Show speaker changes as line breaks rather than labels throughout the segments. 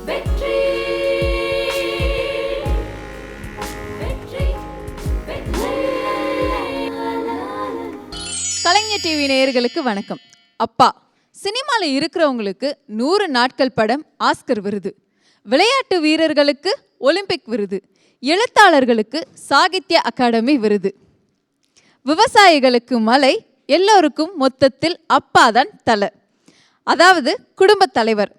வெற்றி வெற்றி வெற்றி.
கலைஞர் டிவி நேயர்களுக்கு வணக்கம். அப்பா சினிமாவில் இருக்கிறவங்களுக்கு 100 நாட்கள் படம் ஆஸ்கர் விருது, விளையாட்டு வீரர்களுக்கு ஒலிம்பிக் விருது, எழுத்தாளர்களுக்கு சாகித்ய அகாடமி விருது, விவசாயிகளுக்கு மலை, எல்லோருக்கும் மொத்தத்தில் அப்பாதான் தலை, அதாவது குடும்பத் தலைவர்.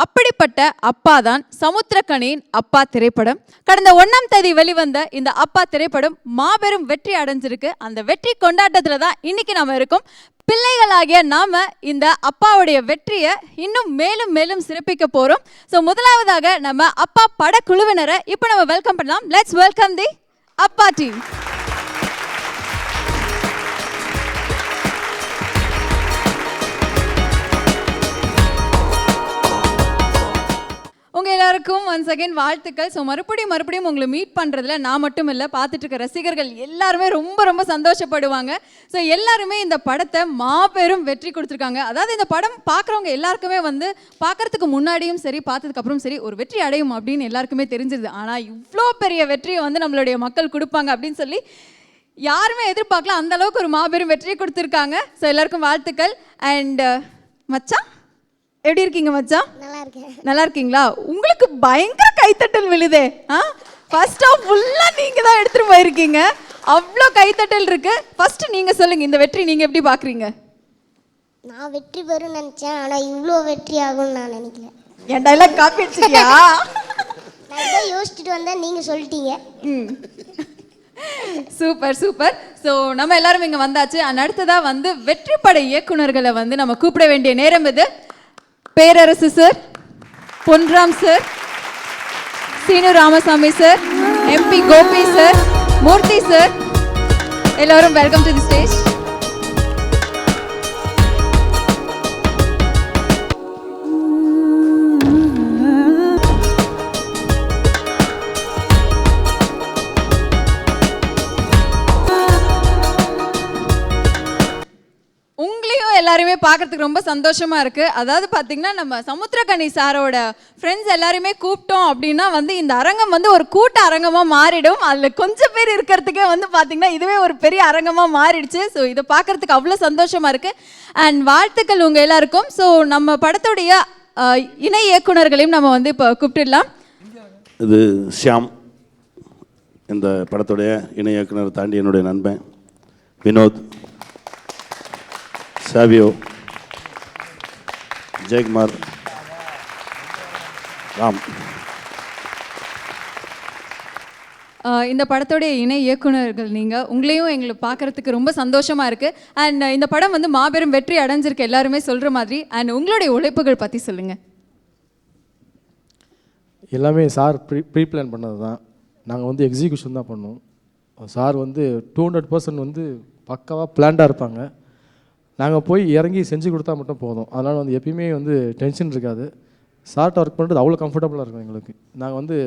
அப்படிப்பட்ட அப்பாதான் சமுத்திரக்கனியின் அப்பா திரைப்படம். கடந்த 1ஆம் தேதி வெளிவந்த இந்த அப்பா திரைப்படம் மாபெரும் வெற்றி அடைஞ்சிருக்கு. அந்த வெற்றி கொண்டாட்டத்தில் தான் இன்னைக்கு நம்ம இருக்கோம். பிள்ளைகளாகிய நாம இந்த அப்பாவுடைய வெற்றியை இன்னும் மேலும் மேலும் சிறப்பிக்க போறோம். ஸோ முதலாவதாக நம்ம அப்பா படக்குழுவினரை இப்போ நம்ம வெல்கம் பண்ணலாம். லெட்ஸ் வெல்கம் தி அப்பா டீம். உங்கள் எல்லாருக்கும் ஒன்ஸ் அகைன் வாழ்த்துக்கள். ஸோ மறுபடியும் உங்களை மீட் பண்ணுறதுல நான் மட்டும் இல்லை, பார்த்துட்டு இருக்க ரசிகர்கள் எல்லாருமே ரொம்ப சந்தோஷப்படுவாங்க. ஸோ எல்லாருமே இந்த படத்தை மாபெரும் வெற்றி கொடுத்துருக்காங்க. அதாவது இந்த படம் பார்க்குறவங்க எல்லாருக்குமே வந்து பார்க்குறதுக்கு முன்னாடியும் சரி பார்த்ததுக்கப்புறம் சரி ஒரு வெற்றி அடையும் அப்படின்னு எல்லாருக்குமே தெரிஞ்சிருது. ஆனால் இவ்வளோ பெரிய வெற்றியை வந்து நம்மளுடைய மக்கள் கொடுப்பாங்க அப்படின்னு சொல்லி யாருமே எதிர்பார்க்கல. அந்த அளவுக்கு ஒரு மாபெரும் வெற்றியை கொடுத்துருக்காங்க. ஸோ எல்லாருக்கும் வாழ்த்துக்கள். அண்ட் மச்சான் எப்படி இருக்கீங்க மச்சான்? நல்லா இருக்கீங்களா? உங்களுக்கு பயங்கர கைத்தட்டல் விழுதே. ஃபர்ஸ்ட் ஆஃப் ஃபுல்லாக நீங்கள் தான் எடுத்துகிட்டு போயிருக்கீங்க. அவ்வளோ கைத்தட்டல் இருக்கு. ஃபர்ஸ்ட் நீங்கள் சொல்லுங்கள், இந்த வெற்றி நீங்கள் எப்படி பார்க்குறீங்க?
நான் வெற்றி பெறும் நினச்சேன், ஆனால் இவ்வளோ வெற்றி ஆகும்னு நான் நினைக்கல.
என் டைலாக் காப்பி அடிச்சிட்டியா?
நான் இதை யோசிச்சுட்டு வந்தேன், நீங்கள் சொல்லிட்டீங்க.
சூப்பர். ஸோ நம்ம எல்லாரும் இங்கே வந்தாச்சு. அடுத்ததாக வந்து வெற்றி பட இயக்குனர்களை வந்து நம்ம கூப்பிட வேண்டிய நேரம் இது. Perarasu sir, Ponram sir, Seenu Ramasamy sir, MP Gopi sir, Murthy sir, எல்லாரும் வெல்கம் டு தி ஸ்டேஜ். எல்லாருமே பார்க்கறதுக்கு ரொம்ப சந்தோஷமா இருக்கு. அதாவது பார்த்தீங்கன்னா நம்ம சமுத்திரக்கனி சாரோட ஃப்ரெண்ட்ஸ் எல்லாருமே கூப்பிட்டோம் அப்படின்னா வந்து இந்த அரங்கம் வந்து ஒரு கூட்ட அரங்கமாக மாறிடும். அதில் கொஞ்சம் பேர் இருக்கிறதுக்கே வந்து பார்த்தீங்கன்னா இதுவே ஒரு பெரிய அரங்கமாக மாறிடுச்சு. ஸோ இதை பார்க்கறதுக்கு அவ்வளோ சந்தோஷமா இருக்கு. அண்ட் வாழ்த்துக்கள் உங்கள் எல்லாருக்கும். ஸோ நம்ம படத்துடைய இணை இயக்குனர்களையும் நம்ம வந்து இப்போ கூப்பிட்டுடலாம்.
இது ஷியாம், இந்த படத்துடைய இணை இயக்குனர் தாண்டி என்னுடைய நண்பன் வினோத், சாவியோ, ஜெயக்குமார், ராம்.
இந்த படத்தோடைய இணை இயக்குனர்கள் நீங்கள், உங்களையும் எங்களுக்கு பார்க்குறதுக்கு ரொம்ப சந்தோஷமாக இருக்குது. அண்ட் இந்த படம் வந்து மாபெரும் வெற்றி அடைஞ்சிருக்கு எல்லாருமே சொல்கிற மாதிரி. அண்ட் உங்களுடைய உழைப்புகள் பற்றி சொல்லுங்கள்.
எல்லாமே சார் ப்ரீ பிளான் பண்ணது தான். நாங்கள் வந்து எக்ஸிக்யூஷன் தான் பண்ணோம். சார் வந்து 200% வந்து பக்காவாக பிளான்டாக இருப்பாங்க. நாங்கள் போய் இறங்கி செஞ்சு கொடுத்தா மட்டும் போதும். அதனால் வந்து எப்பயுமே வந்து டென்ஷன் இருக்காது. சார்ட்ட ஒர்க் பண்ணுறது அவ்வளோ கம்ஃபர்டபுளாக இருக்கும் எங்களுக்கு. நாங்கள் வந்து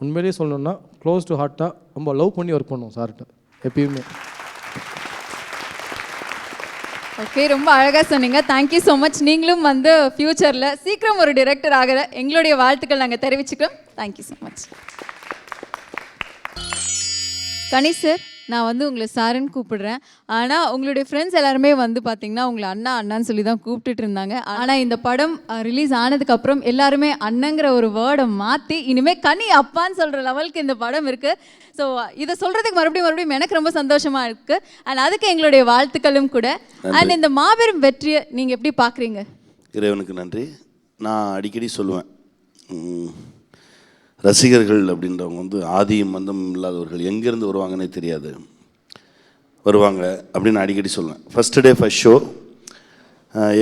உண்மையிலேயே சொல்லணுன்னா க்ளோஸ் டு ஹார்ட்டாக ரொம்ப லவ் பண்ணி ஒர்க் பண்ணுவோம் சார்கிட்ட எப்பயுமே.
ஓகே, ரொம்ப அழகாக சொன்னீங்க. Thank you so much. நீங்களும் வந்து ஃப்யூச்சரில் சீக்கிரம் ஒரு டைரக்டர் ஆகிற எங்களுடைய வாழ்த்துக்கள் நாங்கள் தெரிவிச்சுக்கிறோம். Thank you so much. Kani sir, நான் வந்து உங்களை சாருன்னு கூப்பிடுறேன். ஆனால் உங்களுடைய ஃப்ரெண்ட்ஸ் எல்லாருமே வந்து பார்த்தீங்கன்னா உங்களை அண்ணான்னு சொல்லி தான் கூப்பிட்டுட்டு இருந்தாங்க. ஆனால் இந்த படம் ரிலீஸ் ஆனதுக்கப்புறம் எல்லாருமே அண்ணங்கிற ஒரு வேர்டை மாற்றி இனிமேல் கனி அப்பான்னு சொல்கிற லெவலுக்கு இந்த படம் இருக்குது. ஸோ இதை சொல்கிறதுக்கு மறுபடியும் எனக்கு ரொம்ப சந்தோஷமாக இருக்குது. அண்ட் அதுக்கு எங்களுடைய வாழ்த்துக்களும் கூட. அண்ட் இந்த மாபெரும் வெற்றியை நீங்கள் எப்படி பார்க்குறீங்க?
இறைவனுக்கு நன்றி. நான் அடிக்கடி சொல்லுவேன், ரசிகர்கள் அப்படின்றவங்க வந்து ஆதியும் மந்தம் இல்லாதவர்கள், எங்கேருந்து வருவாங்கன்னே தெரியாது, வருவாங்க அப்படின்னு அடிக்கடி சொல்லுவேன். First day first show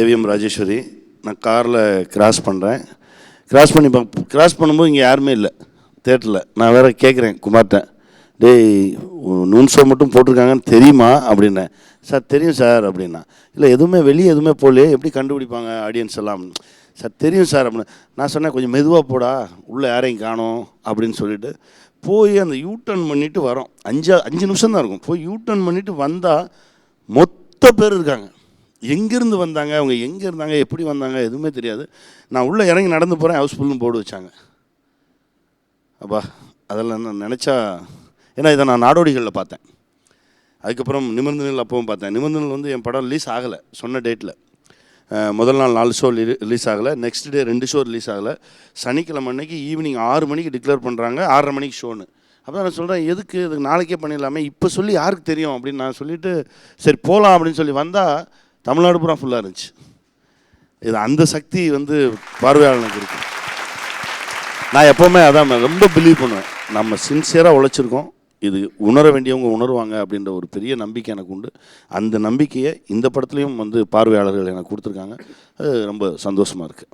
AVM Rajeswari, நான் காரில் கிராஸ் பண்ணும்போது இங்கே யாருமே இல்லை தேட்டரில். நான் வேறு கேட்குறேன் குமார்ட்ட, டேய் நூன் ஷோ மட்டும் போட்டிருக்காங்கன்னு தெரியுமா அப்படின்னேன். சார் தெரியும் சார் அப்படின்னா. இல்லை எதுவுமே வெளியே எதுவுமே போகலையே, எப்படி கண்டுபிடிப்பாங்க ஆடியன்ஸ் எல்லாம்? சார் தெரியும் சார் அப்படின்னு. நான் சொன்னேன், கொஞ்சம் மெதுவாக போடா, உள்ளே யாரையும் காணோம் அப்படின்னு சொல்லிட்டு போய் அந்த யூட்டர்ன் பண்ணிவிட்டு வரோம். 5 நிமிஷம் தான் இருக்கும். போய் யூட்டர்ன் பண்ணிவிட்டு வந்தால் மொத்த பேர் இருக்காங்க. எங்கேருந்து வந்தாங்க, அவங்க எங்கே இருந்தாங்க, எப்படி வந்தாங்க எதுவுமே தெரியாது. நான் உள்ளே இறங்கி நடந்து போகிறேன், ஹவுஸ்ஃபுல்னு போர்டு வச்சாங்க. அப்பா அதெல்லாம் நான் நினச்சா, ஏன்னா இதை நான் நாடோடிகளில் பார்த்தேன். அதுக்கப்புறம் நிமிர்ந்தனில் அப்பவும் பார்த்தேன். நிமிர்ந்தனில் வந்து என் படம் ரிலீஸ் ஆகலை சொன்ன டேட்டில். முதல் நாள் 4 ஷோ ரிலீஸ் ஆகலை, நெக்ஸ்ட் டே 2 ஷோ ரிலீஸ் ஆகலை. சனிக்கிழமை அன்னைக்கு ஈவினிங் 6 மணிக்கு டிக்ளேர் பண்ணுறாங்க, 6:30 மணிக்கு ஷோன்னு. அப்போ நான் சொல்கிறேன், எதுக்கு இதுக்கு நாளைக்கே பண்ணிடலாமே, இப்போ சொல்லி யாருக்கு தெரியும் அப்படின்னு நான் சொல்லிவிட்டு சரி போகலாம் அப்படின்னு சொல்லி வந்தால் தமிழ்நாடு பூரா ஃபுல்லாக இருந்துச்சு. இது அந்த சக்தி வந்து பார்வையாளனுக்கு இருக்குது. நான் எப்போவுமே அதான் ரொம்ப பிலீவ் பண்ணுவேன், நம்ம சின்சியராக உழைச்சிருக்கோம், இது உணர வேண்டியவங்க உணர்வாங்க அப்படின்ற ஒரு பெரிய நம்பிக்கை எனக்கு உண்டு. அந்த நம்பிக்கையை இந்த படத்துலையும் வந்து பார்வையாளர்கள் எனக்கு கொடுத்துருக்காங்க. அது ரொம்ப சந்தோஷமாக இருக்குது.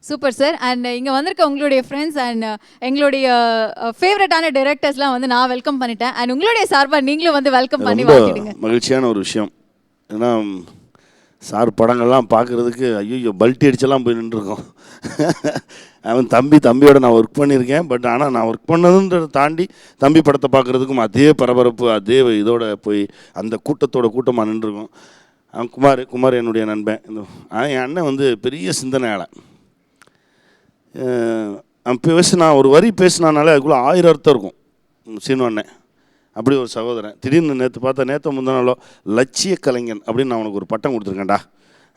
Super sir. அண்ட் இங்கே வந்திருக்க உங்களுடைய ஃப்ரெண்ட்ஸ் அண்ட் எங்களுடைய ஃபேவரட்டான டைரக்டர்ஸ்லாம் வந்து நான் வெல்கம் பண்ணிட்டேன். அண்ட் உங்களுடைய சார்பாக நீங்களும் வந்து வெல்கம் பண்ணி வாங்கிடுங்க.
மகிழ்ச்சியான ஒரு விஷயம். ஏன்னா சார் படங்கள்லாம் பார்க்குறதுக்கு ஐயோ பல்ட்டி அடிச்செல்லாம் போய் நின்றுருக்கோம். அவன் தம்பியோட நான் ஒர்க் பண்ணியிருக்கேன். பட் ஆனால் நான் ஒர்க் பண்ணதுன்றதை தாண்டி தம்பி படத்தை பார்க்குறதுக்கும் அதே பரபரப்பு, அதே இதோட போய் அந்த கூட்டமாக நின்றுருக்கோம். அவன் குமார் என்னுடைய நண்பன். என் அண்ணன் வந்து பெரிய சிந்தனையாளன். அவன் பேசினா ஒரு வரி பேசினானாலே அதுக்குள்ளே 1000 அர்த்தம் இருக்கும். சீனு அண்ணன் அப்படி ஒரு சகோதரன். திடீர்னு நேற்று முந்தின நாளோ லட்சிய கலைஞன் அப்படின்னு நான் உனக்கு ஒரு பட்டம் கொடுத்துருக்கேன்டா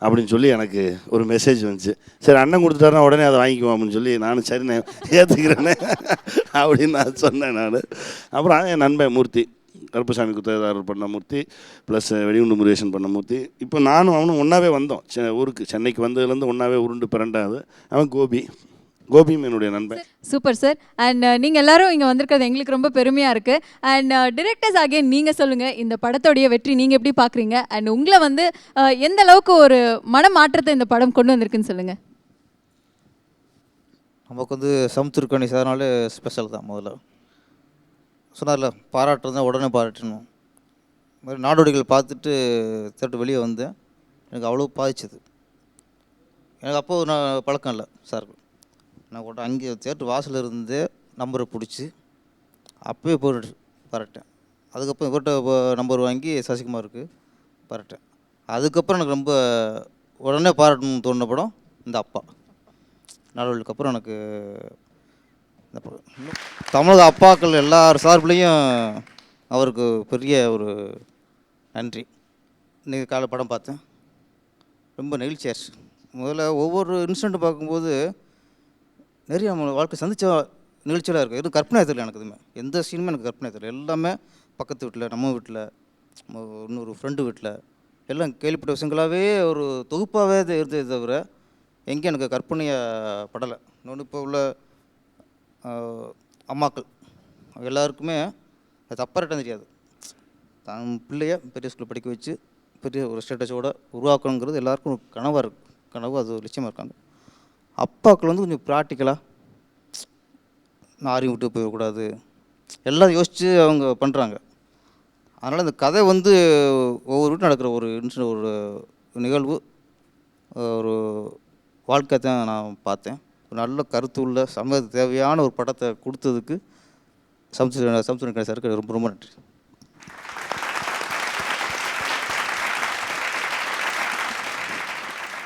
அப்படின்னு சொல்லி எனக்கு ஒரு மெசேஜ் வந்துச்சு. சரி அண்ணன் கொடுத்துட்டாருன்னா உடனே அதை வாங்கிக்குவோம் அப்படின்னு சொல்லி நானும் சரி நான் ஏற்றுக்கிறேனே அப்படின்னு நான் சொன்னேன். நான் அப்புறம் என் நண்பன் மூர்த்தி, கருப்பசாமி குத்தேதாரர் பண்ண மூர்த்தி ப்ளஸ் வெடிகுண்டு முருகேசன் பண்ண மூர்த்தி. இப்போ நானும் அவனும் ஒன்றாவே வந்தோம் ஊருக்கு. சென்னைக்கு வந்ததுலேருந்து ஒன்றாவே உருண்டு பிறண்டாது. அவன் கோபியும் என்னுடைய நண்பன்.
Super sir. அண்ட் நீங்கள் எல்லாரும் இங்கே வந்திருக்கிறது எங்களுக்கு ரொம்ப பெருமையாக இருக்குது. அண்ட் டிரெக்டர்ஸ் ஆகிய நீங்கள் சொல்லுங்கள், இந்த படத்தோடைய வெற்றி நீங்கள் எப்படி பார்க்குறீங்க? அண்ட் உங்களை வந்து எந்த அளவுக்கு ஒரு மனமாற்றத்தை இந்த படம் கொண்டு வந்திருக்குன்னு சொல்லுங்கள்.
நமக்கு வந்து சமுத்திரக்கணி சார்னாலே ஸ்பெஷல் தான். முதல்ல சொன்னார்ல, பாராட்டுறது தான் உடனே பாராட்டணும். இது மாதிரி நாடோடிகள் பார்த்துட்டு தேட்டர் வெளியே வந்தேன். எனக்கு அவ்வளோ பாதிச்சது. எனக்கு அப்போது நான் பழக்கம் இல்லை சாருக்கு. நான் கூட அங்கே தேட்டர் வாசலில் இருந்து நம்பரை பிடிச்சி அப்போயே போட்டு பாராட்டேன். அதுக்கப்புறம் இவர்கிட்ட நம்பர் வாங்கி சசிகுமாருக்கு பாராட்டேன். அதுக்கப்புறம் எனக்கு ரொம்ப உடனே பாராட்டணும்னு தோணுன படம் இந்த அப்பா. நாடோடிகளுக்கு அப்புறம் எனக்கு இந்த படம் தமிழக அப்பாக்கள் எல்லார் சார்பிலையும் அவருக்கு பெரிய ஒரு நன்றி. இன்றைக்கி காலை படம் பார்த்தேன், ரொம்ப நெகிழ்ச்சியாச்சு. முதல்ல ஒவ்வொரு இன்சிடெண்ட்டும் பார்க்கும்போது நிறைய நம்ம வாழ்க்கை சந்தித்த நிகழ்ச்சியாக இருக்குது. எதுவும் கற்பனை தெரியல எனக்கு. எதுவுமே எந்த சீனுமே எனக்கு கற்பனை தெரியல. எல்லாமே பக்கத்து வீட்டில், நம்ம வீட்டில், இன்னொரு ஃப்ரெண்டு வீட்டில் எல்லாம் கேள்விப்பட்ட விஷயங்களாகவே ஒரு தொகுப்பாகவே இருந்ததே தவிர எங்கேயும் எனக்கு கற்பனையாக படலை. இன்னொன்று இப்போ உள்ள அம்மாக்கள் எல்லாருக்குமே அது தப்பாக தெரியாது. தான் பிள்ளைய பெரிய ஸ்கூலில் படிக்க வச்சு பெரிய ஒரு ஸ்டேட்டஸோடு உருவாக்கணுங்கிறது எல்லாருக்கும் ஒரு கனவாக இருக்குது. கனவு அது ஒரு லட்சியமாக இருக்காங்க. அப்பாக்கள் வந்து கொஞ்சம் ப்ராக்டிக்கலாக யாரையும் விட்டு போயிடக்கூடாது எல்லாம் யோசித்து அவங்க பண்ணுறாங்க. அதனால் இந்த கதை வந்து ஒவ்வொரு வீட்டில் நடக்கிற ஒரு ஒரு நிகழ்வு, ஒரு வாழ்க்கை தான் நான் பார்த்தேன். ஒரு நல்ல கருத்து உள்ள சமூகத்துக்கு தேவையான ஒரு படத்தை கொடுத்ததுக்கு சமுத்திரக்கணி சாருக்கு ரொம்ப ரொம்ப நன்றி.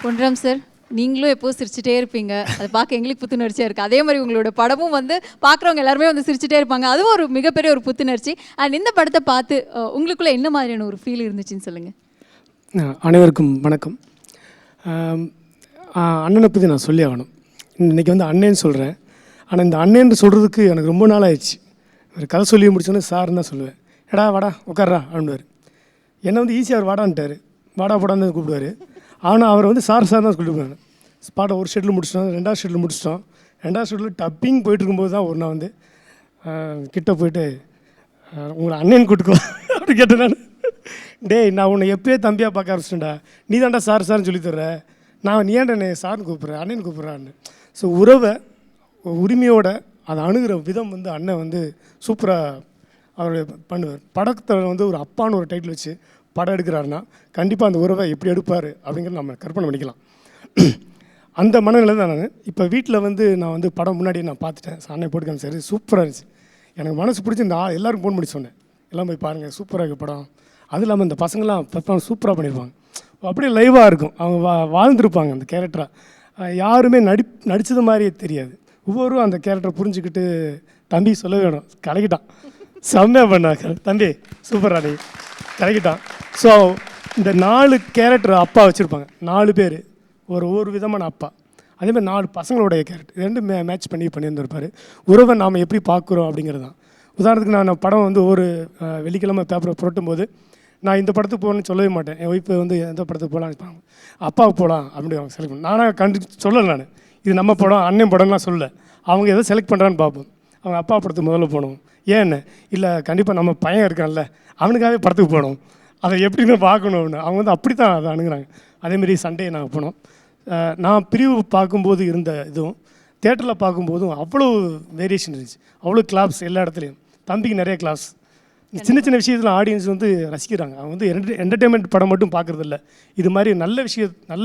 பொன்ராம் சார், நீங்களும் எப்போது சிரிச்சுட்டே இருப்பீங்க. அதை பார்க்க எங்களுக்கு புத்துணர்ச்சியாக இருக்குது. அதே மாதிரி உங்களோட படமும் வந்து பார்க்குறவங்க எல்லாருமே வந்து சிரிச்சுட்டே இருப்பாங்க. அதுவும் ஒரு மிகப்பெரிய ஒரு புத்துணர்ச்சி. அண்ட் இந்த படத்தை பார்த்து உங்களுக்குள்ளே என்ன மாதிரியான ஒரு ஃபீல் இருந்துச்சுன்னு சொல்லுங்கள்.
அனைவருக்கும் வணக்கம். அண்ணனை பற்றி நான் சொல்லி ஆகணும். இன்றைக்கி வந்து அண்ணேன்னு சொல்கிறேன். ஆனால் இந்த அண்ணேன்னு சொல்கிறதுக்கு எனக்கு ரொம்ப நாள் ஆயிடுச்சு. ஒரு கதை சொல்லி முடிச்சோன்னே சார்ன்னு தான் சொல்லுவேன். எடா வாடா உட்கார்றா அப்படின்வார். என்னை வந்து ஈஸியாக அவர் வாடான்ட்டார், வாடா போடான்னு கூப்பிடுவார். ஆனால் அவர் வந்து சார் தான் சொல்லிட்டு ஸ்பாட்டை ஒரு ஷெட்டில் முடிச்சிட்டோம், 2வது ஷெட்டில் முடிச்சிட்டோம். 2வது ஷெட்டில் டப்பிங் போயிட்டுருக்கும்போது தான் ஒரு நான் வந்து கிட்ட போயிட்டு உங்களை அண்ணன் கூட்டுக்கலாம் அப்படி கேட்டேன். டேய் நான் உன்னை எப்போயே தம்பியாக பார்க்க ஆரம்பிச்சிட்டேன்டா, நீ தான்டா சார்னு சொல்லி தர்ற, நீ ஏன்டா என்னை சார்னு கூப்பிட்றேன் அண்ணன் கூப்பிட்றான்னு. ஸோ உறவை உரிமையோட அதை அணுகிற விதம் வந்து அண்ணன் வந்து சூப்பராக அவர் பண்ணுவார். படத்தில் வந்து ஒரு அப்பான்னு ஒரு டைட்டில் வச்சு படம் எடுக்கிறாருன்னா கண்டிப்பாக அந்த உறவை எப்படி எடுப்பார் அப்படிங்கிறத நம்ம கற்பனை பண்ணிக்கலாம். அந்த மனநிலை தான் நான் இப்போ வீட்டில் வந்து நான் வந்து படம் முன்னாடியே நான் பார்த்துட்டேன். அண்ணன் போட்டுக்காம சரி சூப்பராக இருந்துச்சு. எனக்கு மனசு பிடிச்சி இந்த எல்லாருக்கும் ஃபோன் பண்ணி சொன்னேன், எல்லாம் போய் பாருங்கள் சூப்பராக இருக்குது படம். அதுவும் இல்லாமல் இந்த பசங்களாம் பர்ஃபார்மன்ஸ் சூப்பராக பண்ணியிருப்பாங்க. அப்படியே லைவாக இருக்கும், அவங்க வாழ்ந்துருப்பாங்க அந்த கேரக்டராக. யாருமே நடித்தது மாதிரியே தெரியாது. ஒவ்வொருவரும் அந்த கேரக்டரை புரிஞ்சுக்கிட்டு தம்பி சொல்ல வேணும், கலக்கிட்டான், செம்மையாக பண்ணாங்க தம்பி, சூப்பராக நீ கலக்கிட்டான். ஸோ இந்த 4 கேரக்டர் அப்பா வச்சுருப்பாங்க, 4 பேர் ஒரு விதமான அப்பா. அதேமாதிரி 4 பசங்களுடைய கேரக்டர் ரெண்டும் மேட்ச் பண்ணியிருந்திருப்பார். உறவை நாம் எப்படி பார்க்குறோம் அப்படிங்கிறது தான். உதாரணத்துக்கு நான் படம் வந்து ஒரு வெள்ளிக்கிழமை பேப்பரை புரட்டும் போது நான் இந்த படத்துக்கு போகணுன்னு சொல்லவே மாட்டேன். என் ஒய்ஃபு வந்து எந்த படத்துக்கு போகலான்னு அப்பாவுக்கு போகலாம் அப்படின்னு அவங்க செலக்ட் பண்ண. நானாக சொல்லலை, நான் இது நம்ம படம் அண்ணன் படம்லாம் சொல்லலை. அவங்க எதை செலக்ட் பண்ணுறான்னு பார்ப்போம். அவங்க அப்பா படத்துக்கு முதல்ல போகணும், ஏன்னு இல்லை கண்டிப்பாக நம்ம பையன் இருக்கான்ல அவனுக்காகவே படத்துக்கு போகணும், அதை எப்படின்னு பார்க்கணும்னு அவங்க வந்து அப்படி தான் அதை அணுகுறாங்க. அதேமாரி சண்டே நாங்கள் போனோம். நான் பிரிவு பார்க்கும்போது இருந்த இதுவும் தேட்டரில் பார்க்கும்போதும் அவ்வளோ வேரியேஷன் இருந்துச்சு, அவ்வளோ கிளாப்ஸ் எல்லா இடத்துலையும். தம்பிக்கு நிறைய கிளாப்ஸ். சின்ன சின்ன விஷயத்தில் ஆடியன்ஸ் வந்து ரசிக்கிறாங்க. அவங்க வந்து என்டர்டெயின்மெண்ட் படம் மட்டும் பார்க்குறதில்ல, இது மாதிரி நல்ல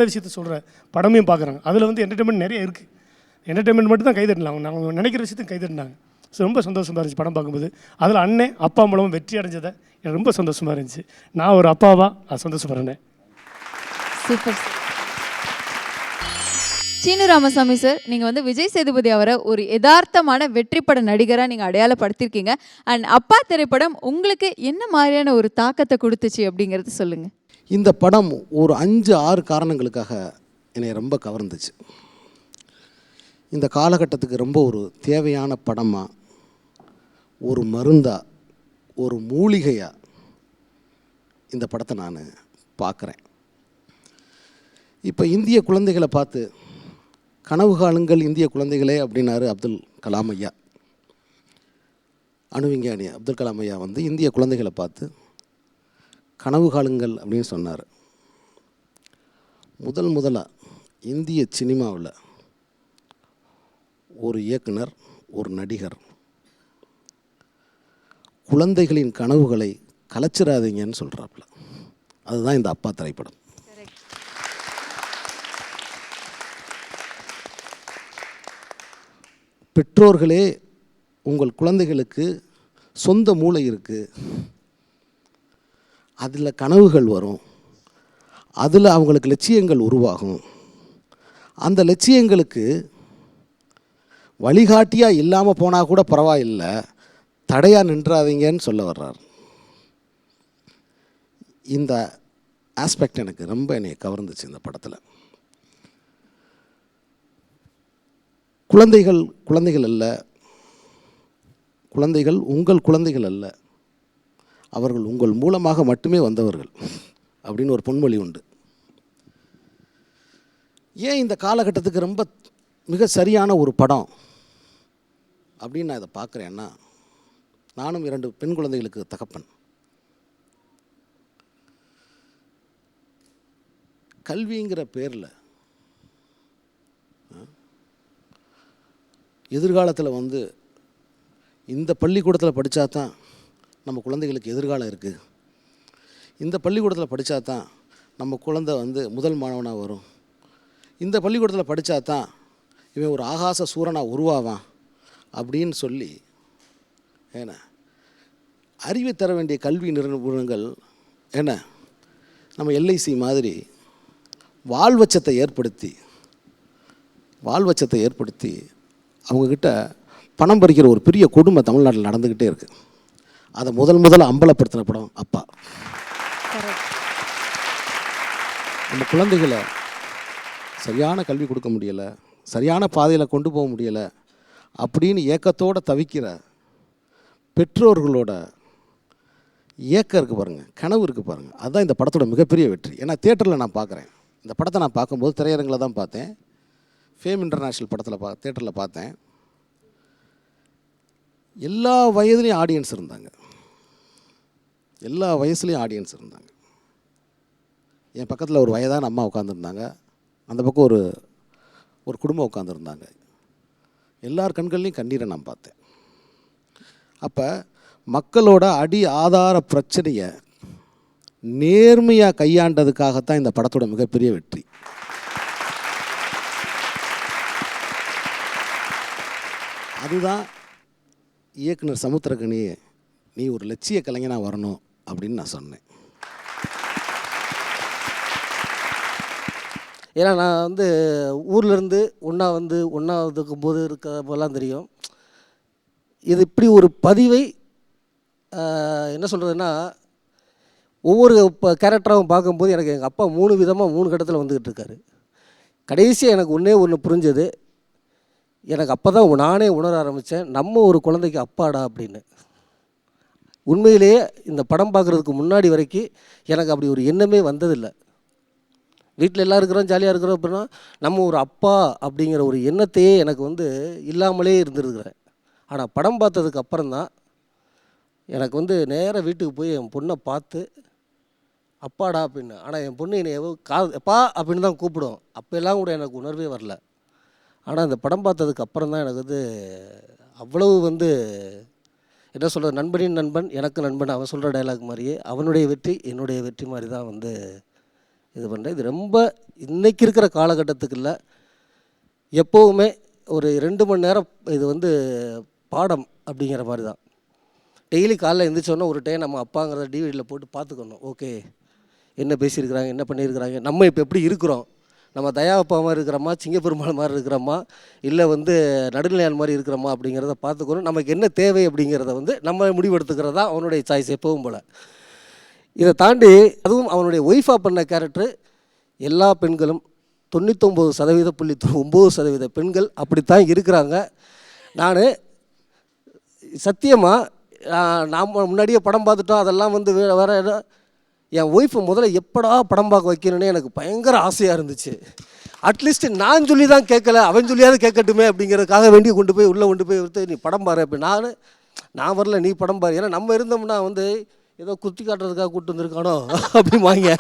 விஷயத்த சொல்கிற படமையும் பார்க்குறாங்க. அதில் வந்து என்டர்டெயின்மெண்ட் நிறைய இருக்குது. என்டர்டெயின்மெண்ட் மட்டும் தான் கைதட்டலாம், அவங்க நினைக்கிற விஷயத்துக்கு கைதட்டினாங்க. ஸோ ரொம்ப சந்தோஷமாக இருந்துச்சு படம் பார்க்கும்போது. அதில் அண்ணன் அப்பா மூலமாக வெற்றி அடைஞ்சதை எனக்கு ரொம்ப சந்தோஷமாக இருந்துச்சு. நான் ஒரு அப்பாவாக சந்தோஷப்படுறேன்.
சூப்பர். சீனு ராமசாமி சார், நீங்கள் வந்து விஜய் சேதுபதி அவரை ஒரு யதார்த்தமான வெற்றிப்பட நடிகராக நீங்கள் அடையாளப்படுத்தியிருக்கீங்க. அண்ட் அப்பா திரைப்படம் உங்களுக்கு என்ன மாதிரியான ஒரு தாக்கத்தை கொடுத்துச்சு அப்படிங்கிறது சொல்லுங்கள்.
இந்த படம் ஒரு 5-6 காரணங்களுக்காக என்னை ரொம்ப கவர்ந்துச்சு. இந்த காலகட்டத்துக்கு ரொம்ப ஒரு தேவையான படமாக, ஒரு மருந்தா, ஒரு மூலிகையாக இந்த படத்தை நான் பார்க்குறேன். இப்போ இந்திய குழந்தைகளை பார்த்து கனவு காணுங்கள் இந்திய குழந்தைகளே அப்படின்னாரு அப்துல் கலாம் ஐயா. அணு விஞ்ஞானி அப்துல் கலாம் ஐயா வந்து இந்திய குழந்தைகளை பார்த்து கனவு காணுங்கள் அப்படின்னு சொன்னார். முதலாக இந்திய சினிமாவில் ஒரு இயக்குனர், ஒரு நடிகர் குழந்தைகளின் கனவுகளை கலைச்சிடாதீங்கன்னு சொல்கிறாப்புல. அதுதான் இந்த அப்பா திரைப்படம். பெற்றோர்களே, உங்கள் குழந்தைகளுக்கு சொந்த மூளை இருக்குது, அதில் கனவுகள் வரும், அதில் அவங்களுக்கு லட்சியங்கள் உருவாகும். அந்த லட்சியங்களுக்கு வழிகாட்டியாக இல்லாமல் போனால் கூட பரவாயில்லை, தடையாக நின்றாதீங்கன்னு சொல்ல வர்றார். இந்த ஆஸ்பெக்ட் எனக்கு ரொம்ப என்னை கவர்ந்துச்சு இந்த படத்தில். குழந்தைகள் அல்ல, குழந்தைகள் உங்கள் குழந்தைகள் அல்ல, அவர்கள் உங்கள் மூலமாக மட்டுமே வந்தவர்கள் அப்படின்னு ஒரு பொன்மொழி உண்டு. ஏன் இந்த காலகட்டத்துக்கு ரொம்ப மிக சரியான ஒரு படம் அப்படின்னு நான் இதை பார்க்குறேன்னா, நானும் 2 பெண் குழந்தைகளுக்கு தகப்பன். கல்விங்கிற பேரில் எதிர்காலத்தில் வந்து இந்த பள்ளிக்கூடத்தில் படித்தா தான் நம்ம குழந்தைகளுக்கு எதிர்காலம் இருக்குது, இந்த பள்ளிக்கூடத்தில் படித்தா தான் நம்ம குழந்தை வந்து முதல் மாணவனாக வரும், இந்த பள்ளிக்கூடத்தில் படித்தா தான் இவன் ஒரு ஆகாச சூரனாக உருவாவான் அப்படின்னு சொல்லி ஏன்னா அறிவை தர வேண்டிய கல்வி நிறுவனங்கள் என்ன நம்ம எல்ஐசி மாதிரி வாழ்வச்சத்தை ஏற்படுத்தி அவங்கக்கிட்ட பணம் பறிக்கிற ஒரு பெரிய கொடுமை தமிழ்நாட்டில் நடந்துக்கிட்டே இருக்குது. அதை முதல்ல அம்பலப்படுத்தின படம் அப்பா. நம்ம குழந்தைகளை சரியான கல்வி கொடுக்க முடியலை, சரியான பாதையில் கொண்டு போக முடியலை அப்படின்னு ஏக்கத்தோடு தவிக்கிற பெற்றோர்களோட ஏக்கம் இருக்குது பாருங்கள், கனவு இருக்குது பாருங்கள், அதுதான் இந்த படத்தோட மிகப்பெரிய வெற்றி. ஏன்னா தியேட்டரில் நான் பார்க்குறேன், இந்த படத்தை நான் பார்க்கும்போது திரையரங்கில் தான் பார்த்தேன், ஃபேம் இன்டர்நேஷ்னல் படத்தில் தியேட்டரில் பார்த்தேன். எல்லா வயதுலேயும் ஆடியன்ஸ் இருந்தாங்க, எல்லா வயசுலேயும் ஆடியன்ஸ் இருந்தாங்க. என் பக்கத்தில் ஒரு வயதான அம்மா உட்காந்துருந்தாங்க, அந்த பக்கம் ஒரு குடும்பம் உட்காந்துருந்தாங்க. எல்லார் கண்கள்லையும் கண்ணீரை நான் பார்த்தேன். அப்போ மக்களோட ஆதார பிரச்சனையை நேர்மையாக கையாண்டதுக்காகத்தான் இந்த படத்தோட மிகப்பெரிய வெற்றி. அதுதான் இயக்குனர் சமுத்திரக்கனி, நீ ஒரு லட்சிய கலைஞனாக வரணும் அப்படின்னு நான் சொன்னேன்.
ஏன்னா நான் வந்து ஊர்லேருந்து ஒன்றாவதுக்கும் போது இருக்க போதெல்லாம் தெரியும், இது இப்படி ஒரு பதிவை என்ன சொல்கிறதுன்னா, ஒவ்வொரு கேரக்டராகவும் பார்க்கும்போது எனக்கு எங்கள் அப்பா 3 விதமாக 3 கட்டத்தில் வந்துக்கிட்டு இருக்காரு. கடைசியாக எனக்கு ஒன்றே ஒன்று புரிஞ்சது. எனக்கு அப்போ தான் நானே உணர ஆரம்பித்தேன், நம்ம ஒரு குழந்தைக்கு அப்பாடா அப்படின்னு. உண்மையிலேயே இந்த படம் பார்க்குறதுக்கு முன்னாடி வரைக்கும் எனக்கு அப்படி ஒரு எண்ணமே வந்ததில்லை. வீட்டில் எல்லாம் இருக்கிறோம், ஜாலியாக இருக்கிறோம் அப்படின்னா நம்ம ஒரு அப்பா அப்படிங்கிற ஒரு எண்ணத்தையே எனக்கு வந்து இல்லாமலே இருந்துருக்கிறேன். ஆனால் படம் பார்த்ததுக்கு அப்புறம்தான் எனக்கு வந்து நேராக வீட்டுக்கு போய் என் பொண்ணை பார்த்து அப்பாடா அப்படின்னு. ஆனால் என் பொண்ணு என்னை எப்பா அப்படின்னு தான் கூப்பிடும். அப்போல்லாம் கூட எனக்கு உணர்வே வரல. ஆனால் இந்த படம் பார்த்ததுக்கு அப்புறம் தான் எனக்கு வந்து அவ்வளவு வந்து என்ன சொல்கிறது, நண்பனின் நண்பன் எனக்கு நண்பன் அவன் சொல்கிற டைலாக் மாதிரியே அவனுடைய வெற்றி என்னுடைய வெற்றி மாதிரி தான் வந்து இது பண்ணுறேன். இது ரொம்ப இன்றைக்கி இருக்கிற காலகட்டத்துக்கு இல்லை, எப்போவுமே ஒரு 2 மணி நேரம் இது வந்து பாடம் அப்படிங்கிற மாதிரி தான். டெய்லி காலைல எழுந்திரிச்சோன்னா ஒரு டைம் நம்ம அப்பாங்கிறத டிவிடியில் போட்டு பார்த்துக்கணும். ஓகே, என்ன பேசியிருக்கிறாங்க, என்ன பண்ணியிருக்கிறாங்க, நம்ம இப்போ எப்படி இருக்கிறோம், நம்ம தயா அப்பா மாதிரி இருக்கிறோமா, சிங்கப்பெருமாள் மாதிரி இருக்கிறோமா, இல்லை வந்து நடுநிலையான் மாதிரி இருக்கிறோமா அப்படிங்கிறத பார்த்துக்கணும். நமக்கு என்ன தேவை அப்படிங்கிறத வந்து நம்ம முடிவெடுத்துக்கிறது தான் அவனுடைய சாய்ஸ் எப்பவும் போல். இதை தாண்டி அதுவும் அவனுடைய ஒய்ஃபாக பண்ண கேரக்டரு எல்லா பெண்களும் 99.9% பெண்கள் அப்படித்தான் இருக்கிறாங்க. நான் சத்தியமாக நாம் முன்னாடியே படம் பார்த்துட்டோம், அதெல்லாம் வந்து வேறு என் ஒய்ஃபை முதல்ல எப்படா படம் பார்க்க வைக்கணும்னு எனக்கு பயங்கர ஆசையாக இருந்துச்சு. அட்லீஸ்ட் நான் சொல்லி தான் கேட்கல, அவன் சொல்லியாவது கேட்கட்டுமே அப்படிங்கிறதுக்காக வேண்டி கொண்டு போய் உள்ளே கொண்டு போய் எடுத்து நீ படம் பாரு அப்படி. நான் வரல, நீ படம் பாரு. ஏன்னா நம்ம இருந்தோம்னா வந்து ஏதோ குத்தி காட்டுறதுக்காக கூப்பிட்டு வந்திருக்கானோ அப்படி வாங்க.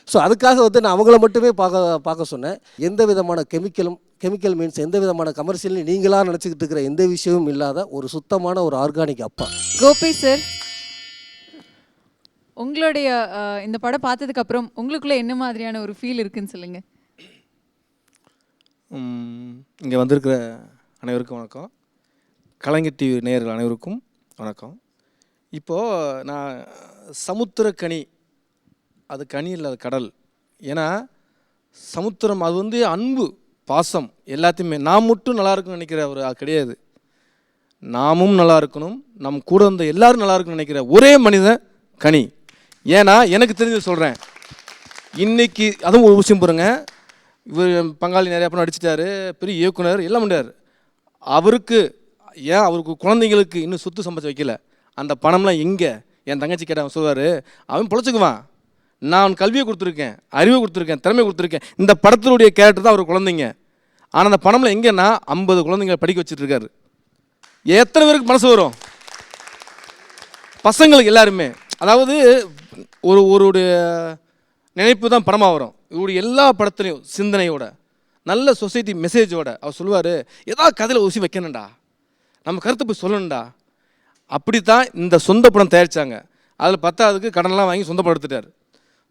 ஸோ அதுக்காக வந்து நான் அவங்கள மட்டுமே பார்க்க சொன்னேன். எந்த விதமான கெமிக்கல் மீன்ஸ் எந்த விதமான கமர்ஷியல் நீங்களாக நினச்சிக்கிட்டு இருக்கிற எந்த விஷயமும் இல்லாத ஒரு சுத்தமான ஒரு ஆர்கானிக் அப்பா.
கோபி சார், உங்களுடைய இந்த படம் பார்த்ததுக்கு அப்புறம் உங்களுக்குள்ள என்ன மாதிரியான ஒரு ஃபீல் இருக்குன்னு சொல்லுங்க.
இங்கே வந்திருக்கிற அனைவருக்கும் வணக்கம். கலைஞர் டிவி நேயர்கள் அனைவருக்கும் வணக்கம். இப்போது நான் சமுத்திரக்கனி, அது கனி இல்லை, அது கடல். ஏன்னா சமுத்திரம் அது வந்து அன்பு பாசம் எல்லாத்தையுமே நாம் மட்டும் நல்லா இருக்குன்னு நினைக்கிற ஒரு கிடையாது. நாமும் நல்லா இருக்கணும், நம் கூட இருந்த எல்லாரும் நல்லா இருக்குன்னு நினைக்கிற ஒரே மனிதன் கனி. ஏன்னா எனக்கு தெரிஞ்சது சொல்கிறேன். இன்றைக்கி அதுவும் ஒரு விஷயம் பாருங்க, இவர் பங்காளி நிறையா படம் நடிச்சிட்டாரு, பெரிய இயக்குனர் எல்லாம் பண்ணுறாரு. அவருக்கு குழந்தைங்களுக்கு இன்னும் சொத்து சம்பாதிச்சு வைக்கல. அந்த பணம்லாம் எங்கே? என் தங்கச்சி கேட்ட அவன் சொல்லுவார், அவன் பொழைச்சிக்குவான், நான் கல்வியை கொடுத்துருக்கேன், அறிவை கொடுத்துருக்கேன், திறமையை கொடுத்துருக்கேன். இந்த படத்தினுடைய கேரக்டர் தான் அவர் குழந்தைங்க. ஆனால் அந்த பணம்ல எங்கன்னா 50 குழந்தைங்க படிக்க வச்சுட்ருக்காரு. எத்தனை பேருக்கு மனசு வரும்? பசங்களுக்கு எல்லாருமே. அதாவது ஒருடைய நினைப்பு தான் படமாக வரும். இவருடைய எல்லா படத்துலையும் சிந்தனையோட நல்ல சொசைட்டி மெசேஜோட அவர் சொல்லுவார், ஏதாவது கதையில் ஊசி வைக்கணும்டா, நம்ம கருத்தை போய் சொல்லணும்டா. அப்படித்தான் இந்த சொந்த படம் தயாரித்தாங்க. அதில் 10ஆவதுக்கு கடனெலாம் வாங்கி சொந்த படம் எடுத்துட்டார்.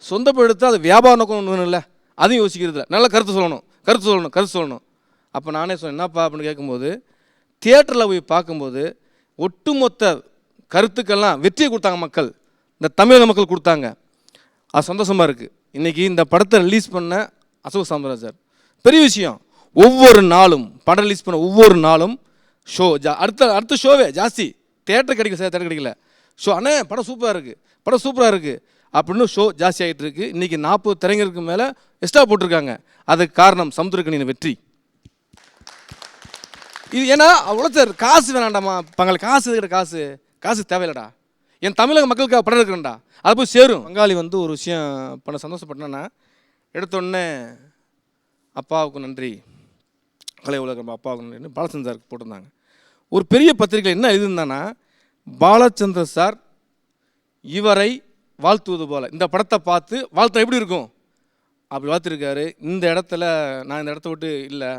சொந்த படம் எடுத்து அது வியாபாரம் நோக்கம் ஒன்று இல்லை, அதையும் யோசிக்கிறது இல்லை. நல்ல கருத்து சொல்லணும். அப்போ நானே சொன்னேன், என்னப்பா அப்படின்னு கேட்கும்போது, தியேட்டரில் போய் பார்க்கும்போது ஒட்டுமொத்த கருத்துக்கெல்லாம் வெற்றியை கொடுத்தாங்க மக்கள், இந்த தமிழக மக்கள் கொடுத்தாங்க. அது சந்தோஷமாக இருக்குது. இன்றைக்கி இந்த படத்தை ரிலீஸ் பண்ண அசோக் சாம்ராஜ் சார் பெரிய விஷயம். ஒவ்வொரு நாளும் படம் ரிலீஸ் பண்ண ஒவ்வொரு நாளும் ஷோ அடுத்த ஷோவே ஜாஸ்தி. தேட்டர் கிடைக்கல ஷோ. அண்ணே படம் சூப்பராக இருக்குது அப்படின்னு ஷோ ஜாஸ்தி ஆகிட்டு இருக்குது. இன்றைக்கி 40 திரைஞருக்கு மேலே எக்ஸ்ட்ரா போட்டிருக்காங்க. அதுக்கு காரணம் சமுத்திரக்கனியின் வெற்றி. இது ஏன்னா அவ்வளோ சார் காசு வேணாண்டாமா பங்காளி, காசு தேவையில்லடா. என் தமிழக மக்களுக்காக படம் இருக்கிறேன்டா, அது போய் சேரும். பங்காளி வந்து ஒரு விஷயம் பண்ண சந்தோஷப்பட்டேன்னா, எடுத்தோடனே அப்பாவுக்கு நன்றி, கலை உலகம் அப்பாவுக்கு நன்றி பாலச்சந்தர் சாருக்கு போட்டிருந்தாங்க. ஒரு பெரிய பத்திரிகையில் என்ன எழுதியிருந்தான்னா, பாலச்சந்தர் சார் இவரை வாழ்த்துவது போல் இந்த படத்தை பார்த்து வாழ்த்த எப்படி இருக்கும் அப்படி வாழ்த்திருக்காரு. இந்த இடத்துல நான் இந்த இடத்த விட்டு இல்லை,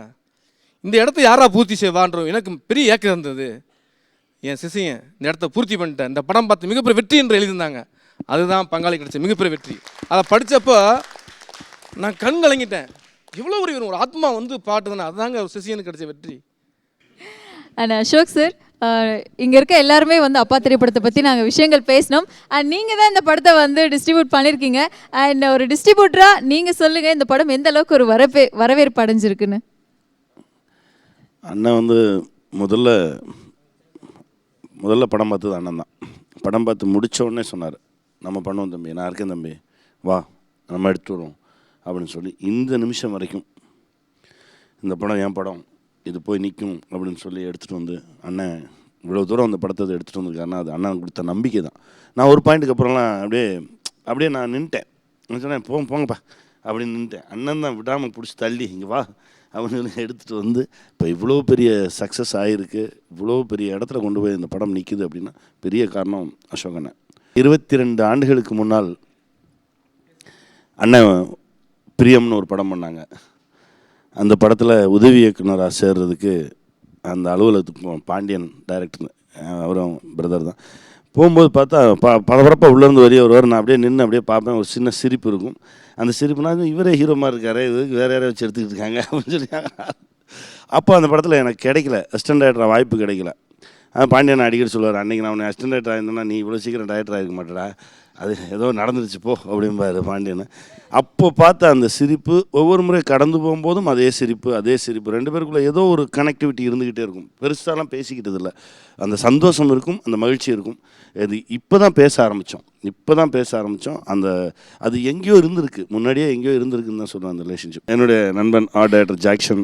இந்த இடத்த யாரா பூர்த்தி செய்வான்றோம் எனக்கு பெரிய ஏக்கம் இருந்தது. என் சிசையன் இந்த இடத்த பூர்த்தி பண்ணிட்டேன், இந்த படம் பார்த்து மிகப்பெரிய வெற்றி என்று எழுதியிருந்தாங்க. அதுதான் பங்காளி கிடைச்ச மிகப்பெரிய வெற்றி. அதை படித்தப்போ நான் கண் கலங்கிட்டேன். இவ்வளோ ஒரு ஆத்மா வந்து பாட்டுதுன்னா அதுதாங்க ஒரு சிசையனுக்கு கிடைச்ச வெற்றி.
அண்ட் அசோக் சார், இங்கே இருக்க எல்லாருமே வந்து அப்பா திரைப்படத்தை பற்றி நாங்கள் விஷயங்கள் பேசினோம். அண்ட் நீங்கள் தான் இந்த படத்தை வந்து டிஸ்ட்ரிபியூட் பண்ணியிருக்கீங்க. அண்ட் ஒரு டிஸ்ட்ரிபியூட்டராக நீங்கள் சொல்லுங்கள், இந்த படம் எந்த அளவுக்கு ஒரு வரவேற்பு அடைஞ்சிருக்குன்னு.
அண்ணன் வந்து முதல்ல முதல்ல படம் பார்த்தது அண்ணன் தான். படம் பார்த்து முடித்த உடனே சொன்னார், நம்ம பண்ணுவோம் தம்பி, நான் இருக்கேன் தம்பி, வா நம்ம எடுத்துகிட்டு வருவோம் அப்படின்னு சொல்லி இந்த நிமிஷம் வரைக்கும் இந்த படம் என் படம், இது போய் நிற்கும் அப்படின்னு சொல்லி எடுத்துகிட்டு வந்து அண்ணன் இவ்வளோ தூரம் அந்த படத்தை எடுத்துகிட்டு வந்திருக்காருன்னா அது அண்ணன் கொடுத்த நம்பிக்கை தான். நான் ஒரு பாயிண்ட்டுக்கு அப்புறம்லாம் அப்படியே நான் நின்ட்டேன். நான் சொன்னேன் போங்கப்பா அப்படின்னு நின்ட்டேன். அண்ணன் தான் விடாமல் பிடிச்சி தள்ளி இங்கே வா அப்படின்னு எடுத்துகிட்டு வந்து இப்போ இவ்வளோ பெரிய சக்ஸஸ் ஆகிருக்கு, இவ்வளோ பெரிய இடத்துல கொண்டு போய் இந்த படம் நிற்குது அப்படின்னா பெரிய காரணம் அசோக் அண்ணன். 22 ஆண்டுகளுக்கு முன்னால் அண்ணன் பிரியம்னு ஒரு படம் பண்ணாங்க. அந்த படத்தில் உதவி இயக்குனராக சேர்றதுக்கு அந்த அலுவலகத்துக்கு பாண்டியன் டைரக்டர், அவரும் பிரதர் தான். போகும்போது பார்த்தா பரபரப்பாக உள்ளேருந்து வெளியே வருவார். நான் அப்படியே நின்று அப்படியே பார்ப்பேன். ஒரு சின்ன சிரிப்பு இருக்கும். அந்த சிரிப்புனா இவரே ஹீரோமாக இருக்காரு, இதுக்கு வேறு யாரையும் வச்சு எடுத்துக்கிட்டு இருக்காங்க அப்படின்னு சொல்லி. அப்போ அந்த படத்தில் எனக்கு கிடைக்கல, அசிஸ்டன்ட் டைரக்டராக வாய்ப்பு கிடைக்கல. பாண்டியன் அடிக்கடி சொல்லுவார், அன்றைக்கி நான் உன்னை அசிஸ்டன்ட் டைரக்டராக இருந்தேன்னா நீ இவ்வளோ சீக்கிரம் டைரக்டராக இருக்க மாட்டேடா, அது ஏதோ நடந்துருச்சு போ அப்படிம்பாரு பாண்டியன். அப்போ பார்த்த அந்த சிரிப்பு ஒவ்வொரு முறை கடந்து போகும்போதும் அதே சிரிப்பு ரெண்டு பேருக்குள்ளே ஏதோ ஒரு கனெக்டிவிட்டி இருந்துக்கிட்டே இருக்கும். பெருசாலாம் பேசிக்கிட்டது இல்லை, அந்த சந்தோஷம் இருக்கும், அந்த மகிழ்ச்சி இருக்கும். இது இப்போ தான் பேச ஆரம்பித்தோம். அந்த அது எங்கேயோ இருந்திருக்கு, முன்னாடியே எங்கேயோ இருந்திருக்குன்னு தான் சொல்லுவேன் அந்த ரிலேஷன்ஷிப். என்னுடைய நண்பன் ஆர்ட் டைரக்டர் ஜாக்சன்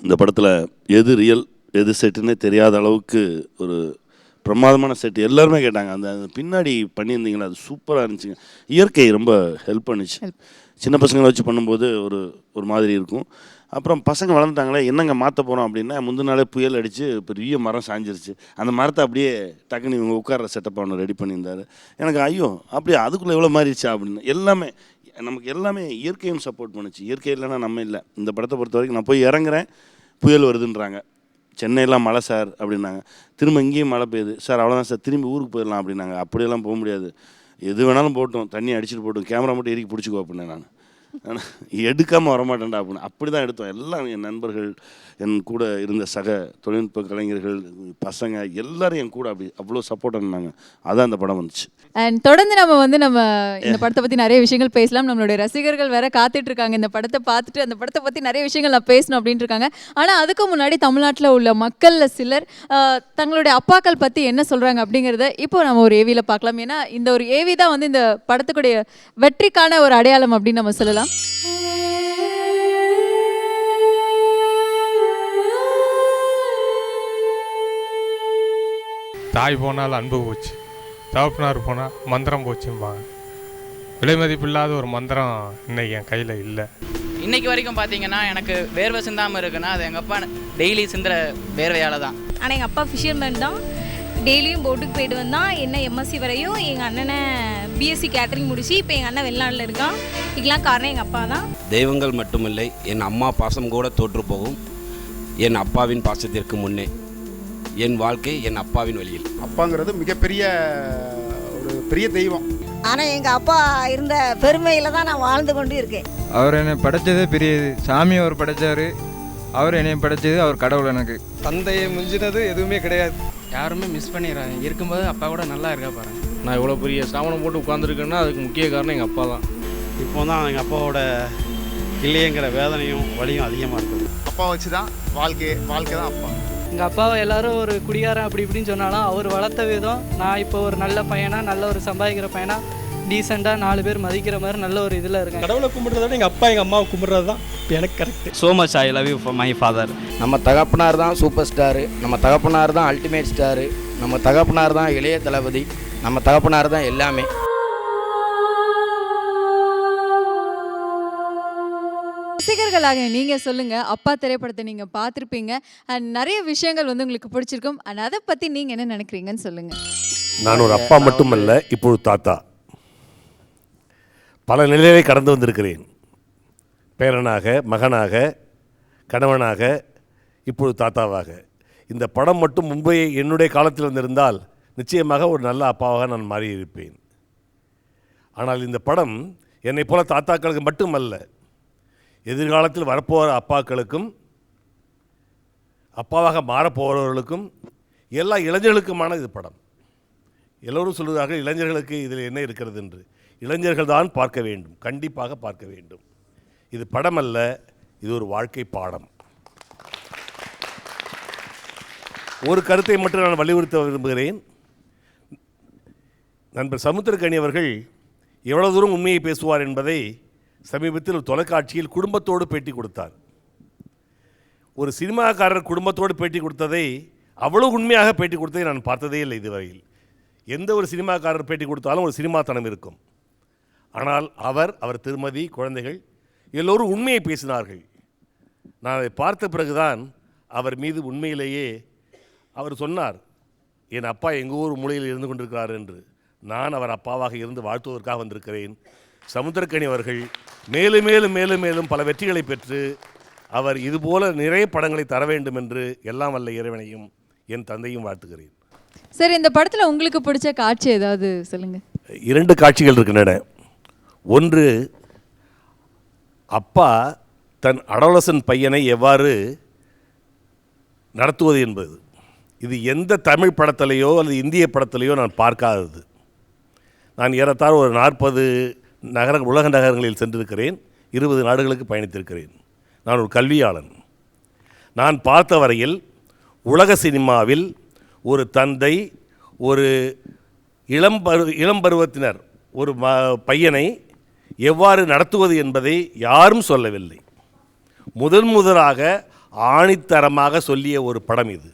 இந்த படத்தில் எது ரியல் எது செட்டுன்னே தெரியாத அளவுக்கு ஒரு பிரமாதமான செட்டு. எல்லாருமே கேட்டாங்க, அந்த பின்னாடி பண்ணியிருந்தீங்களா அது சூப்பராக இருந்துச்சுங்க. இயற்கை ரொம்ப ஹெல்ப் பண்ணிச்சு. சின்ன பசங்களை வச்சு பண்ணும்போது ஒரு மாதிரி இருக்கும். அப்புறம் பசங்க வளர்ந்துட்டாங்களே, என்னங்க மாற்ற போகிறோம் அப்படின்னா முந்தின நாளே புயல் அடித்து பெரிய மரம் சாஞ்சிருச்சு. அந்த மரத்தை அப்படியே டக்குன்னு இவங்க உட்கார்ற செட்டப்பாக ஒன்று ரெடி பண்ணியிருந்தார். எனக்கு ஐயோ அப்படியே அதுக்குள்ளே எவ்வளோ மாறிடுச்சா அப்படின்னு. எல்லாமே நமக்கு எல்லாமே இயற்கையும் சப்போர்ட் பண்ணுச்சு. இயற்கை இல்லைன்னா நம்ம இல்லை. இந்த படத்தை பொறுத்த வரைக்கும் நான் போய் இறங்குறேன், புயல் வருதுன்றாங்க, சென்னையெல்லாம் மழை சார் அப்படின்னாங்க. திரும்ப இங்கேயும் மழை பெய்யுது சார், அவ்வளோதான் சார், திரும்பி ஊருக்கு போயிடலாம் அப்படின்னாங்க. அப்படியெல்லாம் போக முடியாது, எது வேணாலும் போட்டோம், தண்ணி அடிச்சுட்டு போட்டோம், கேமரா மட்டும் எரிக்கி பிடிச்சிக்கோ அப்படின்னேன். நான் எடுக்காமல் வரமாட்டேன்டா அப்படின்னு அப்படி தான் எடுத்தோம். எல்லாம் என் நண்பர்கள், என் கூட இருந்த சக தொழில்நுட்ப கலைஞர்கள், பசங்க எல்லாரும் என் கூட அப்படி அவ்வளோ சப்போர்ட் பண்ணாங்க. அதான் அந்த படம் வந்துச்சு.
அண்ட் தொடர்ந்து நம்ம இந்த படத்தை பற்றி நிறைய விஷயங்கள் பேசலாம். நம்மளுடைய ரசிகர்கள் வேற காத்துட்டு இருக்காங்க, இந்த படத்தை பார்த்துட்டு அந்த படத்தை பற்றி நிறைய விஷயங்கள் நான் பேசணும் அப்படின்ட்டு இருக்காங்க. ஆனால் அதுக்கு முன்னாடி தமிழ்நாட்டில் உள்ள மக்களில் சிலர் தங்களுடைய அப்பாக்கள் பற்றி என்ன சொல்கிறாங்க அப்படிங்கிறத இப்போ நம்ம ஒரு ஏவியில் பார்க்கலாம். ஏன்னா இந்த ஒரு ஏவி தான் வந்து இந்த படத்துக்குடைய வெற்றிக்கான ஒரு அடையாளம் அப்படின்னு நம்ம சொல்லலாம்.
தாய் போனால் அன்பு போச்சு, தகப்பனார் போனால் மந்திரம் போச்சும்பாங்க. விலை மதிப்பில்லாத ஒரு மந்திரம் இன்னைக்கு என் கையில் இல்லை.
இன்னைக்கு வரைக்கும் பார்த்தீங்கன்னா எனக்கு வேர்வை சிந்தாமல் இருக்குன்னா அது எங்கள் அப்பா டெய்லி சிந்துற வேர்வையால் தான்.
ஆனால் எங்கள் அப்பா ஃபிஷர்மேன் தான், டெய்லியும் போட்டுக்கு போயிட்டு வந்தான். என்ன எம்எஸ்சி வரையும் எங்கள் அண்ணனை பிஎஸ்சி கேட்டரிங் முடிச்சு இப்போ எங்கள் அண்ணன் வெளிநாட்டில் இருக்கான். இதுக்கெல்லாம் காரணம் எங்கள் அப்பா தான்.
தெய்வங்கள் மட்டுமில்லை, என் அம்மா பாசம் கூட தோற்று போகும் என் அப்பாவின் பாசத்திற்கு முன்னே. என் வாழ்க்கை என் அப்பாவின் வழியில்.
அப்பாங்கிறது மிகப்பெரிய ஒரு பெரிய தெய்வம்.
ஆனால் எங்கள் அப்பா இருந்த பெருமையில் தான் நான் வாழ்ந்து கொண்டு இருக்கேன்.
அவர் என்னை படைத்ததே பெரியது. சாமி அவர் படைத்தார், அவர் என்னை படைத்தது அவர் கடவுள். எனக்கு
தந்தையை மிஞ்சினது எதுவுமே கிடையாது.
யாருமே மிஸ் பண்ணிடுறாங்க. இருக்கும்போது அப்பா கூட நல்லா இருக்கா பாருங்க. நான் இவ்வளோ பெரிய சாமனம் போட்டு உட்காந்துருக்கேன்னா அதுக்கு முக்கிய காரணம் எங்கள் அப்பா தான்.
இப்போ தான் எங்கள் அப்பாவோட இல்லையங்கிற வேதனையும் வலியும் அதிகமாக இருக்குது.
அப்பா வச்சு தான் வாழ்க்கை தான் அப்பா.
எங்கள் அப்பாவை எல்லாரும் ஒரு குடிகாரன் அப்படி இப்படின்னு சொன்னாலும் அவர் வளர்த்த விதம், நான் இப்போ ஒரு நல்ல பையனா, நல்ல ஒரு சம்பாதிக்கிற பையனா, டீசெண்டாக 4 பேர் மதிக்கிற மாதிரி நல்ல ஒரு இதில் இருக்கேன்.
கடவுளை கும்பிட்றத விட எங்கள் அப்பா எங்கள் அம்மாவை கும்பிட்றது தான் எனக்கு correct.
So much I love you for my father.
நம்ம தகப்பனார் தான் சூப்பர் ஸ்டாரு, நம்ம தகப்பனார் தான் அல்டிமேட் ஸ்டாரு, நம்ம தகப்பனார் தான் இளைய தளபதி, நம்ம தகப்பனார் தான் எல்லாமே.
ரசிகர்களாக நீங்கள் சொல்லுங்கள், அப்பா திரைப்படத்தை நீங்கள் பார்த்துருப்பீங்க அண்ட் நிறைய விஷயங்கள் வந்து உங்களுக்கு பிடிச்சிருக்கும். அண்ட் அதை பற்றி நீங்கள் என்ன நினைக்கிறீங்கன்னு சொல்லுங்கள்.
நான் ஒரு அப்பா மட்டுமல்ல, இப்பொழுது தாத்தா. பல நிலையை கடந்து வந்திருக்கிறேன். பேரனாக, மகனாக, கணவனாக, இப்பொழுது தாத்தாவாக. இந்த படம் மட்டும் முன்பே என்னுடைய காலத்தில் வந்திருந்தால் நிச்சயமாக ஒரு நல்ல அப்பாவாக நான் மாறியிருப்பேன். ஆனால் இந்த படம் என்னை போல தாத்தாக்களுக்கு மட்டுமல்ல, எதிர்காலத்தில் வரப்போகிற அப்பாக்களுக்கும் அப்பாவாக மாறப்போகிறவர்களுக்கும் எல்லா இளைஞர்களுக்குமான இது படம். எல்லோரும் சொல்கிறார்கள் இளைஞர்களுக்கு இதில் என்ன இருக்கிறது என்று. இளைஞர்கள் தான் பார்க்க வேண்டும், கண்டிப்பாக பார்க்க வேண்டும். இது படம் அல்ல, இது ஒரு வாழ்க்கை பாடம். ஒரு கருத்தை மட்டும் நான் வலியுறுத்த விரும்புகிறேன். நண்பர் சமுத்திரக்கனி அவர்கள் எவ்வளவு தூரம் உண்மையை பேசுவார் என்பதை சமீபத்தில் ஒரு தொலைக்காட்சியில் குடும்பத்தோடு பேட்டி கொடுத்தார். ஒரு சினிமாக்காரர் குடும்பத்தோடு பேட்டி கொடுத்ததை, அவ்வளவு உண்மையாக பேட்டி கொடுத்ததை நான் பார்த்ததே இல்லை இதுவரையில். எந்த ஒரு சினிமாக்காரர் பேட்டி கொடுத்தாலும் ஒரு சினிமாத்தனம் இருக்கும். ஆனால் அவர் திருமதி, குழந்தைகள் எல்லோரும் உண்மையை பேசினார்கள். நான் அதை பார்த்த பிறகுதான் அவர் மீது உண்மையிலேயே அவர் சொன்னார், என் அப்பா எங்கள் ஊர் மூலையில் இருந்து கொண்டிருக்கிறார் என்று. நான் அவர் அப்பாவாக இருந்து வாழ்த்துவதற்காக வந்திருக்கிறேன். சமுத்திரக்கனி அவர்கள் மேலும் மேலும் மேலும் மேலும் பல வெற்றிகளை பெற்று அவர் இதுபோல நிறைய படங்களை தர வேண்டும் என்று எல்லாம் வல்ல இறைவனையும் என் தந்தையும் வாழ்த்துகிறேன்.
சரி, இந்த படத்தில் உங்களுக்கு பிடிச்ச காட்சி ஏதாவது சொல்லுங்க.
2 காட்சிகள் இருக்கின்றன. ஒன்று, அப்பா தன் அடோலசன் பையனை எவ்வாறு நடத்துவது என்பது. இது எந்த தமிழ் படத்திலேயோ அல்லது இந்திய படத்திலேயோ நான் பார்க்காதது. நான் ஏறத்தாழ ஒரு 40 உலக நகரங்களில் சென்றிருக்கிறேன். 20 நாடுகளுக்கு பயணித்திருக்கிறேன். நான் ஒரு கல்வியாளன். நான் பார்த்த வரையில் உலக சினிமாவில் ஒரு தந்தை ஒரு இளம்பருவத்தினர் ஒரு பையனை எவ்வாறு நடத்துவது என்பதை யாரும் சொல்லவில்லை. முதலாக ஆணித்தரமாக சொல்லிய ஒரு படம் இது.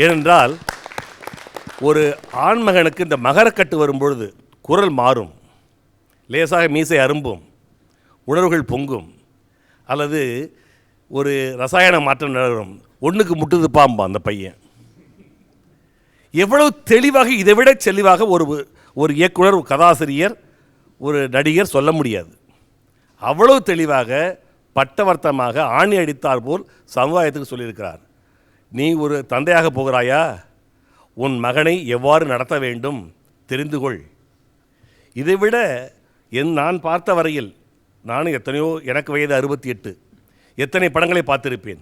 ஏனென்றால் ஒரு ஆண்மகனுக்கு இந்த மகரக்கட்டு வரும்பொழுது குரல் மாறும், லேசாக மீசை அரும்பும், உணர்வுகள் பொங்கும், அல்லது ஒரு ரசாயன மாற்றம் நிலவும். ஒன்றுக்கு முட்டுது பாம்பா அந்த பையன். எவ்வளவு தெளிவாக, இதை விட தெளிவாக ஒரு இயக்குனர், கதாசிரியர், ஒரு நடிகர் சொல்ல முடியாது. அவ்வளவு தெளிவாக பட்டவர்த்தமாக ஆணி அடித்தார் போல் சமுதாயத்துக்கு சொல்லியிருக்கிறார். நீ ஒரு தந்தையாக போகிறாயா, உன் மகனை எவ்வாறு நடத்த வேண்டும் தெரிந்து கொள். இதைவிட நான் பார்த்த வரையில், நானும் எத்தனையோ, எனக்கு வயது 68, எத்தனை படங்களை பார்த்திருப்பேன்.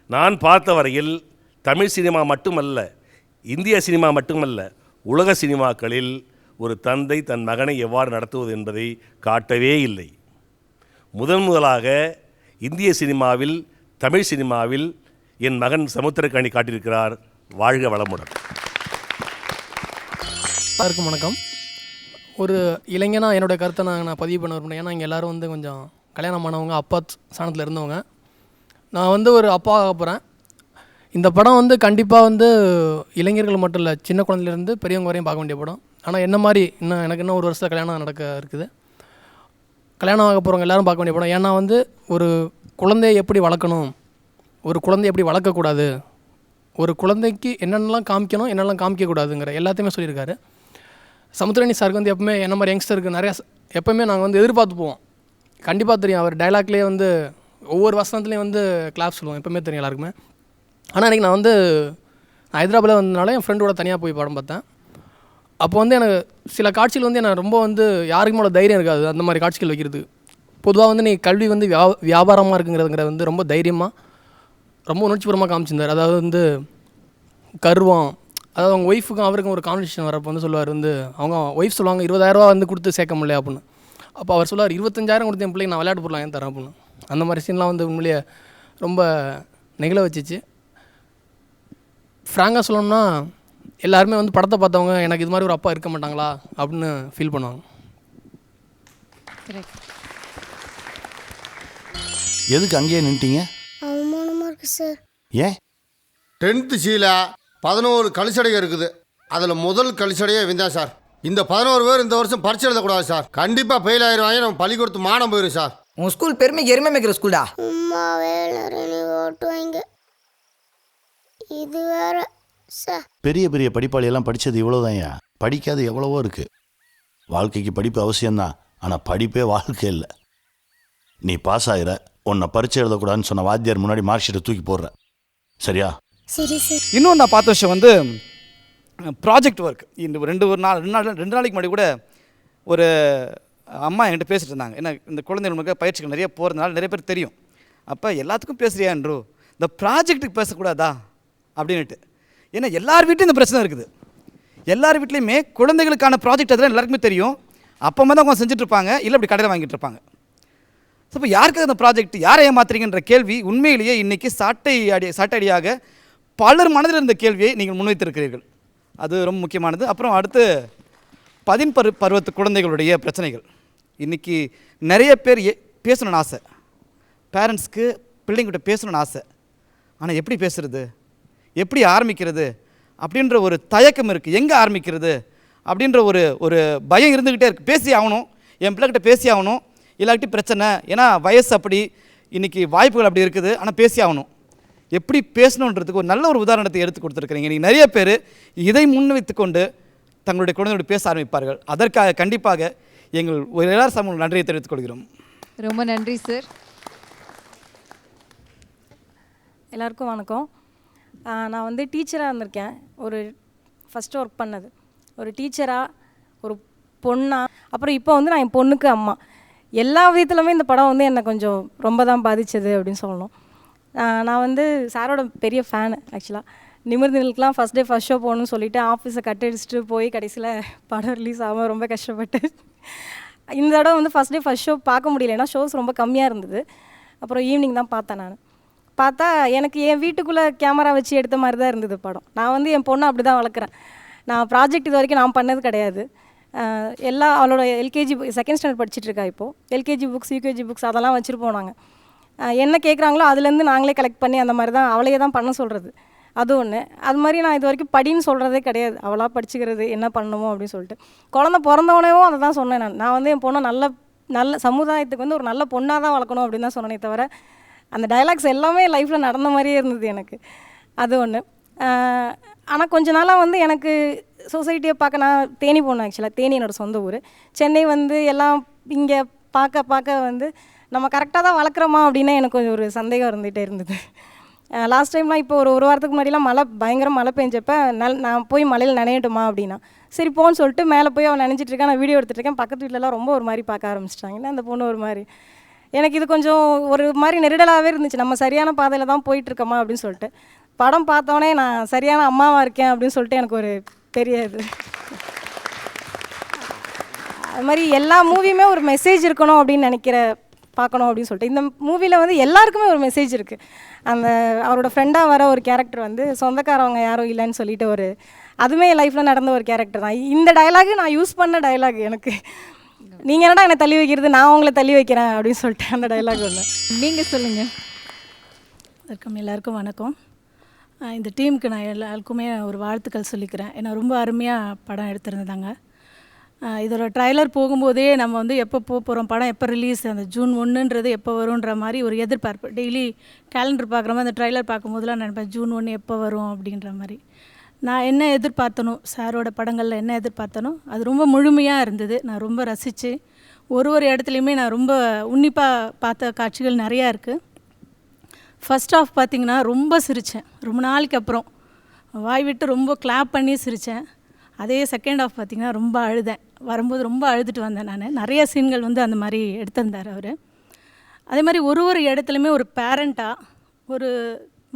நான் பார்த்த வரையில் தமிழ் சினிமா மட்டுமல்ல, இந்திய சினிமா மட்டுமல்ல, உலக சினிமாக்களில் ஒரு தந்தை தன் மகனை எவ்வாறு நடத்துவது என்பதை காட்டவே இல்லை. முதலாக இந்திய சினிமாவில், தமிழ் சினிமாவில் என் மகன் சமுத்திரக்கனி காட்டியிருக்கிறார். வாழ்க வளமுடன்.
எல்லாருக்கும் வணக்கம். ஒரு இளைஞனாக என்னோடய கருத்தை நான் பதிவு பண்ண விரும்புகிறேன். ஏன்னா இங்கே எல்லோரும் வந்து கொஞ்சம் கல்யாணமானவங்க, அப்பா ஸ்தானத்தில் இருந்தவங்க. நான் ஒரு அப்பா ஆக போகிறேன். இந்த படம் கண்டிப்பாக இளைஞர்கள் மட்டும் இல்லை, சின்ன குழந்தையிலேருந்து பெரியவங்க வரையும் பார்க்க வேண்டிய படம். ஆனால் என்ன மாதிரி எனக்கு இன்னும் 1 வருஷத்தில் கல்யாணம் நடக்க இருக்குது. கல்யாணம் ஆக போகிறவங்க எல்லோரும் பார்க்க வேண்டிய படம். ஏன்னா ஒரு குழந்தையை எப்படி வளர்க்கணும், ஒரு குழந்தையை எப்படி வளர்க்கக்கூடாது, ஒரு குழந்தைக்கு என்னென்னலாம் காமிக்கணும், என்னென்னலாம் காமிக்கக்கூடாதுங்கிற எல்லாத்தையுமே சொல்லியிருக்காரு. சமுத்திரக்கனி சாருக்கு எப்பவுமே என்ன மாதிரி யங்ஸ்டருக்கு நிறையா எப்போவுமே நாங்கள் எதிர்பார்த்து போவோம். கண்டிப்பாக தெரியும், அவர் டைலாக்லேயே ஒவ்வொரு வசனத்துலேயும் கிளாப் சொல்லுவோம், எப்போவுமே தெரியும் எல்லாருக்குமே. ஆனால் அன்றைக்கி நான் ஹைதராபாத்தில் வந்ததுனால என் ஃப்ரெண்டோட தனியாக போய் படம் பார்த்தேன். அப்போ எனக்கு சில காட்சிகள் எனக்கு ரொம்ப யாருக்குமே அவ்வளோ தைரியம் இருக்காது அந்த மாதிரி காட்சிகள் வைக்கிறது. பொதுவாக நீ கல்வி வியாபாரமாக இருக்குங்கிறதுங்கிறத ரொம்ப தைரியமாக, ரொம்ப உணர்ச்சிபூர்வமாக காமிச்சிருந்தார். அதாவது கர்வம், அதாவது அவங்க ஒய்ஃபுக்கும் அவருக்கும் ஒரு காம்படிஷன் வரப்போ சொல்லுவார், அவங்க ஒய்ஃப் சொல்லுவாங்க 20,000 ரூபா கொடுத்து சேர்க்க முடியல அப்படின்னு. அப்போ அவர் சொல்லுவார் 25,000 கொடுத்து என் பிள்ளைங்க நான் விளையாட்டு போடலாம் ஏன் தரேன் அப்படின்னு. அந்த மாதிரி சீன்லாம் உண்மையிலேயே ரொம்ப நெகிழ வச்சிச்சு. ஃப்ராங்காக சொல்லணும்னா எல்லாருமே படத்தை பார்த்தவங்க எனக்கு இது மாதிரி ஒரு அப்பா இருக்க மாட்டாங்களா அப்படின்னு ஃபீல் பண்ணுவாங்க.
எதுக்கு அங்கேயே நின்ட்டீங்க?
அவமானமாக இருக்குது சார்.
ஏன்?
10th சீல 11 கழிச்சடைகள் இருக்குது. அதில் முதல் கழிச்சடையே விந்தேன் சார். இந்த 11 பேர் இந்த வருஷம் பரிசு எழுதக்கூடாது சார். கண்டிப்பாக ஃபெயில் ஆயிடுவாங்க. நம்ம பள்ளிக்கூடத்து மானம் போயிடும் சார்.
உன் ஸ்கூல் பெருமைக்கு எருமை மேய்க்கிற ஸ்கூல்டா.
அம்மாவே எல்லாரும் ஓட்டுவாங்க. இது வேற சார்.
பெரிய பெரிய படிப்பாளியெல்லாம் படித்தது இவ்வளோதான்யா. படிக்காது எவ்வளவோ இருக்குது. வாழ்க்கைக்கு படிப்பு அவசியம்தான், ஆனால் படிப்பே வாழ்க்கை இல்லை. நீ பாஸ் ஆகிற, உன்னை பரிச்சை எழுதக்கூடாதுன்னு சொன்ன வாத்தியார் முன்னாடி மார்க் ஷீட்டை தூக்கி போடுற, சரியா?
சரி சார்.
இன்னும் நான் பார்த்த விஷயம் ப்ராஜெக்ட் ஒர்க். இந்த 2 நாளைக்கு முன்னாடி கூட ஒரு அம்மா என்கிட்ட பேசிட்டு இருந்தாங்க. ஏன்னா இந்த குழந்தைகளுக்கு பயிற்சிகள் நிறைய போகிறதுனால நிறைய பேர் தெரியும். அப்போ எல்லாத்துக்கும் பேசுகிறியான்றோ, இந்த ப்ராஜெக்ட்டுக்கு பேசக்கூடாதா அப்படின்ட்டு. ஏன்னா எல்லார் வீட்லையும் இந்த பிரச்சனை இருக்குது. எல்லார் வீட்லேயுமே குழந்தைகளுக்கான ப்ராஜெக்ட் அதெல்லாம் எல்லாருக்குமே தெரியும். அப்போ தான் அவங்க செஞ்சுட்ருப்பாங்க, இல்லை அப்படி கடையில் வாங்கிட்டு இருப்பாங்க. ஸோ இப்போ யாருக்கு அந்த ப்ராஜெக்ட், யாரை ஏமாத்துறீங்கன்ற கேள்வி உண்மையிலேயே இன்றைக்கி சாட்டை அடியாக பலர் மனதில் இருந்த கேள்வியை நீங்கள் முன்வைத்திருக்கிறீர்கள், அது ரொம்ப முக்கியமானது. அப்புறம் அடுத்து பருவத்து குழந்தைகளுடைய பிரச்சனைகள். இன்றைக்கி நிறைய பேர் பேசணும்னு ஆசை, பேரண்ட்ஸ்க்கு பிள்ளைங்கிட்ட பேசணும்னு ஆசை, ஆனால் எப்படி பேசுகிறது, எப்படி ஆரம்பிக்கிறது அப்படின்ற ஒரு தயக்கம் இருக்குது. எங்கே ஆரம்பிக்கிறது அப்படின்ற ஒரு பயம் இருந்துக்கிட்டே இருக்குது. பேசி ஆகணும், என் பிள்ளைகிட்ட பேசி ஆகணும், இல்லாட்டி பிரச்சனை. ஏன்னா வயசு அப்படி, இன்றைக்கி வாய்ப்புகள் அப்படி இருக்குது, ஆனால் பேசி ஆகணும். எப்படி பேசணுன்றதுக்கு ஒரு நல்ல ஒரு உதாரணத்தை எடுத்து கொடுத்துருக்குறீங்க. இன்றைக்கி நிறைய பேர் இதை முன்வைத்து கொண்டு தங்களுடைய குழந்தையோடு பேச ஆரம்பிப்பார்கள். அதற்காக கண்டிப்பாக எங்கள் எல்லாரும் சமூக நன்றியை தெரிவித்துக் கொள்கிறோம்.
ரொம்ப நன்றி சார்.
எல்லாருக்கும் வணக்கம். நான் வந்து டீச்சராக இருந்திருக்கேன். ஒரு ஃபஸ்ட்டு ஒர்க் பண்ணது ஒரு டீச்சராக, ஒரு பொண்ணாக, அப்புறம் இப்போ வந்து நான் என் பொண்ணுக்கு அம்மா. எல்லா விதத்துலையுமே இந்த படம் வந்து என்னை கொஞ்சம் ரொம்ப தான் பாதித்தது அப்படின்னு சொல்லணும். நான் வந்து சாரோட பெரிய ஃபேனு. ஆக்சுவலாக நிமிர்ந்துகளுக்கெலாம் ஃபஸ்ட் டே ஃபஸ்ட் ஷோ போகணும்னு சொல்லிவிட்டு ஆஃபீஸை கட்டடிச்சிட்டு போய் கடைசியில் படம் ரிலீஸ் ஆகாமல் ரொம்ப கஷ்டப்பட்டு இந்த தடவை வந்து ஃபஸ்ட் டே ஃபஸ்ட் ஷோ பார்க்க முடியல, ஏன்னா ஷோஸ் ரொம்ப கம்மியாக இருந்தது. அப்புறம் ஈவினிங் தான் பார்த்தேன். நான் பார்த்தா எனக்கு என் வீட்டுக்குள்ளே கேமரா வச்சு எடுத்த மாதிரி தான் இருந்தது படம். நான் வந்து என் பொண்ணை அப்படி தான் வளர்க்குறேன். நான் ப்ராஜெக்ட் இது வரைக்கும் நான் பண்ணது கிடையாது. எல்லா அவளோட எல்கேஜி செகண்ட் ஸ்டாண்டர்ட் படிச்சுட்ருக்கா இப்போது. எல்கேஜி புக்ஸ், யூகேஜி புக்ஸ் அதெல்லாம் வச்சுருப்போம் நாங்கள். என்ன கேட்குறாங்களோ அதுலேருந்து நாங்களே கலெக்ட் பண்ணி அந்த மாதிரி தான் அவளையே தான் பண்ண சொல்கிறது. அது ஒன்று. அது மாதிரி நான் இது வரைக்கும் படின்னு சொல்கிறதே கிடையாது. அவளாக படிச்சுக்கிறது என்ன பண்ணணுமோ அப்படின்னு சொல்லிட்டு. குழந்த பிறந்தவனேவும் அதை தான் சொன்னேன். நான் வந்து என் பொண்ணை நல்ல சமுதாயத்துக்கு வந்து ஒரு நல்ல பொண்ணாக தான் வளர்க்கணும் அப்படின்னு தான் சொன்னேனே தவிர அந்த டைலாக்ஸ் எல்லாமே லைஃப்பில் நடந்த மாதிரியே இருந்தது எனக்கு. அது ஒன்று. ஆனால் கொஞ்ச நாளாக வந்து எனக்கு சொசைட்டியை பார்க்க, நான் தேனி போனேன். ஆக்சுவலாக தேனி என்னோடய சொந்த ஊர். சென்னை வந்து எல்லாம் இங்கே பார்க்க வந்து நம்ம கரெக்டாக தான் வளர்க்குறோமா அப்படின்னு எனக்கு கொஞ்சம் ஒரு சந்தேகம் இருந்துகிட்டே இருந்தது. லாஸ்ட் டைம்லாம் இப்போ ஒரு வாரத்துக்கு முன்னாடிலாம் பயங்கர மழை பெஞ்சப்ப நான் போய் மழையில் நனையட்டுமா அப்படின்னா சரி போன்னு சொல்லிட்டு மேலே போய் அவன் நினைச்சிட்ருக்கேன். நான் வீடியோ எடுத்துகிட்ருக்கேன். பக்கத்து வீட்டிலலாம் ரொம்ப ஒரு மாதிரி பார்க்க ஆரம்பிச்சிட்டாங்க. என்ன அந்த பொண்ணு ஒரு மாதிரி. எனக்கு இது கொஞ்சம் ஒரு மாதிரி நெருடலாகவே இருந்துச்சு. நம்ம சரியான பாதையில் தான் போயிட்டுருக்கோமா அப்படின்னு சொல்லிட்டு. படம் பார்த்தோன்னே நான் சரியான அம்மாவாக இருக்கேன் அப்படின்னு சொல்லிட்டு எனக்கு ஒரு பெரிய இது. அது மாதிரி எல்லா மூவியுமே ஒரு மெசேஜ் இருக்கணும் அப்படின்னு பார்க்கணும் அப்படின்னு சொல்லிட்டு இந்த மூவியில் வந்து எல்லாருக்குமே ஒரு மெசேஜ் இருக்குது. அந்த அவரோட ஃப்ரெண்டாக வர ஒரு கேரக்டர் வந்து சொந்தக்காரவங்க யாரும் இல்லைன்னு சொல்லிட்டு அதுவுமே என் லைஃப்பில் நடந்த ஒரு கேரக்டர் தான். இந்த டைலாகு நான் யூஸ் பண்ண டைலாக். எனக்கு நீங்கள் என்னடா என்னை தள்ளி வைக்கிறது, நான் உங்களை தள்ளி வைக்கிறேன் அப்படின்னு சொல்லிட்டு அந்த டைலாக் ஒன்று.
நீங்கள் சொல்லுங்கள்.
எல்லாருக்கும் வணக்கம். இந்த டீமுக்கு நான் எல்லாருக்குமே ஒரு வாழ்த்துக்கள் சொல்லிக்கிறேன். ஏன்னா ரொம்ப அருமையாக படம் எடுத்திருந்தாங்க. இதோட ட்ரைலர் போகும்போதே நம்ம வந்து எப்போ போகிறோம், படம் எப்போ ரிலீஸ், அந்த ஜூன் 1ன்றது எப்போ வரும்ன்ற மாதிரி ஒரு எதிர்பார்ப்பு. டெய்லி கேலண்டர் பார்க்குற மாதிரி அந்த ட்ரைலர் பார்க்கும்போதெல்லாம் நினைப்பேன் ஜூன் 1 எப்போ வரும் அப்படின்ற மாதிரி. நான் என்ன எதிர்பார்த்தனோ, சாரோட படங்களில் என்ன எதிர்பார்த்தனோ அது ரொம்ப முழுமையாக இருந்தது. நான் ரொம்ப ரசித்து ஒரு இடத்துலையுமே நான் ரொம்ப உன்னிப்பாக பார்த்த காட்சிகள் நிறையா இருக்குது. ஃபஸ்ட் ஆஃப் பார்த்திங்கன்னா ரொம்ப சிரித்தேன். ரொம்ப நாளைக்கு அப்புறம் வாய் விட்டு ரொம்ப கிளாப் பண்ணி சிரித்தேன். அதே செகண்ட் ஆஃப் பார்த்திங்கன்னா ரொம்ப அழுதேன். வரும்போது ரொம்ப அழுதுட்டு வந்தேன். நான் நிறைய சீன்கள் வந்து அந்த மாதிரி எடுத்திருந்தார் அவர். அதே மாதிரி ஒரு இடத்துலையுமே ஒரு பேரண்ட்டாக, ஒரு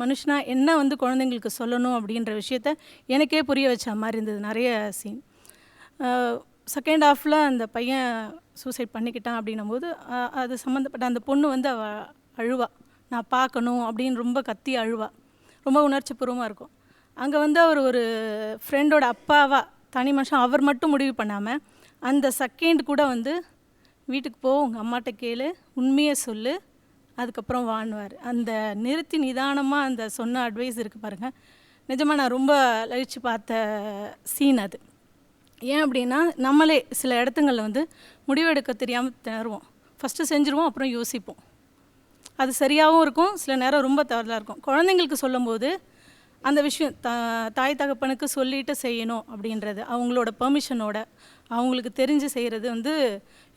மனுஷனாக என்ன வந்து குழந்தைங்களுக்கு சொல்லணும் அப்படின்ற விஷயத்த எனக்கே புரிய வச்ச மாதிரி இருந்தது நிறைய சீன். செகண்ட் ஹாஃபில் அந்த பையன் சூசைட் பண்ணிக்கிட்டான் அப்படின்னும் போது அது சம்மந்தப்பட்ட அந்த பொண்ணு வந்து அழுவா, நான் பார்க்கணும் அப்படின்னு ரொம்ப கத்தி அழுவா. ரொம்ப உணர்ச்சிபூர்வமாக இருக்கும். அங்கே வந்து அவர் ஒரு ஃப்ரெண்டோட அப்பாவா தனி மனுஷன் அவர் மட்டும் முடிவு பண்ணாமல் அந்த செகண்ட் கூட வந்து வீட்டுக்கு போ, உங்கள் அம்மாட்ட கேளு, உண்மையை சொல்லு, அதுக்கப்புறம் வாணுவார். அந்த நிறுத்தி நிதானமாக அந்த சொன்ன அட்வைஸ் இருக்குது பாருங்கள். நிஜமாக நான் ரொம்ப லயிச்சு பார்த்த சீன் அது. ஏன் அப்படின்னா நம்மளே சில இடத்துங்களில் வந்து முடிவெடுக்க தெரியாமல் திணறுவோம். ஃபஸ்ட்டு செஞ்சுருவோம், அப்புறம் யோசிப்போம். அது சரியாகவும் இருக்கும், சில நேரம் ரொம்ப தவறாக இருக்கும். குழந்தைங்களுக்கு சொல்லும்போது அந்த விஷயம் தாய் தகப்பனுக்கு சொல்லிட்டு செய்யணும் அப்படின்றது, அவங்களோட பெர்மிஷனோட அவங்களுக்கு தெரிஞ்சு செய்கிறது வந்து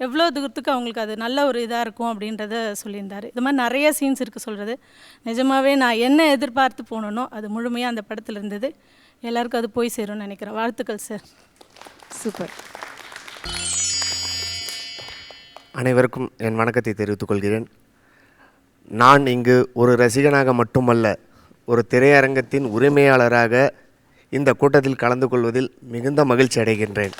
எவ்வளோ தூரத்துக்கு அவங்களுக்கு அது நல்ல ஒரு இதாக இருக்கும் அப்படின்றத சொல்லியிருந்தார். இது மாதிரி நிறைய சீன்ஸ் இருக்குது சொல்கிறது. நிஜமாகவே நான் என்ன எதிர்பார்த்து போனனோ அது முழுமையாக அந்த படத்தில் இருந்தது. எல்லாருக்கும் அது போய் சேரும்னு நினைக்கிறேன். வாழ்த்துக்கள் சார்.
சூப்பர்.
அனைவருக்கும் என் வணக்கத்தை தெரிவித்துக் கொள்கிறேன். நான் இங்கு ஒரு ரசிகனாக மட்டுமல்ல, ஒரு திரையரங்கத்தின் உரிமையாளராக இந்த கூட்டத்தில் கலந்து கொள்வதில் மிகுந்த மகிழ்ச்சி அடைகின்றேன்.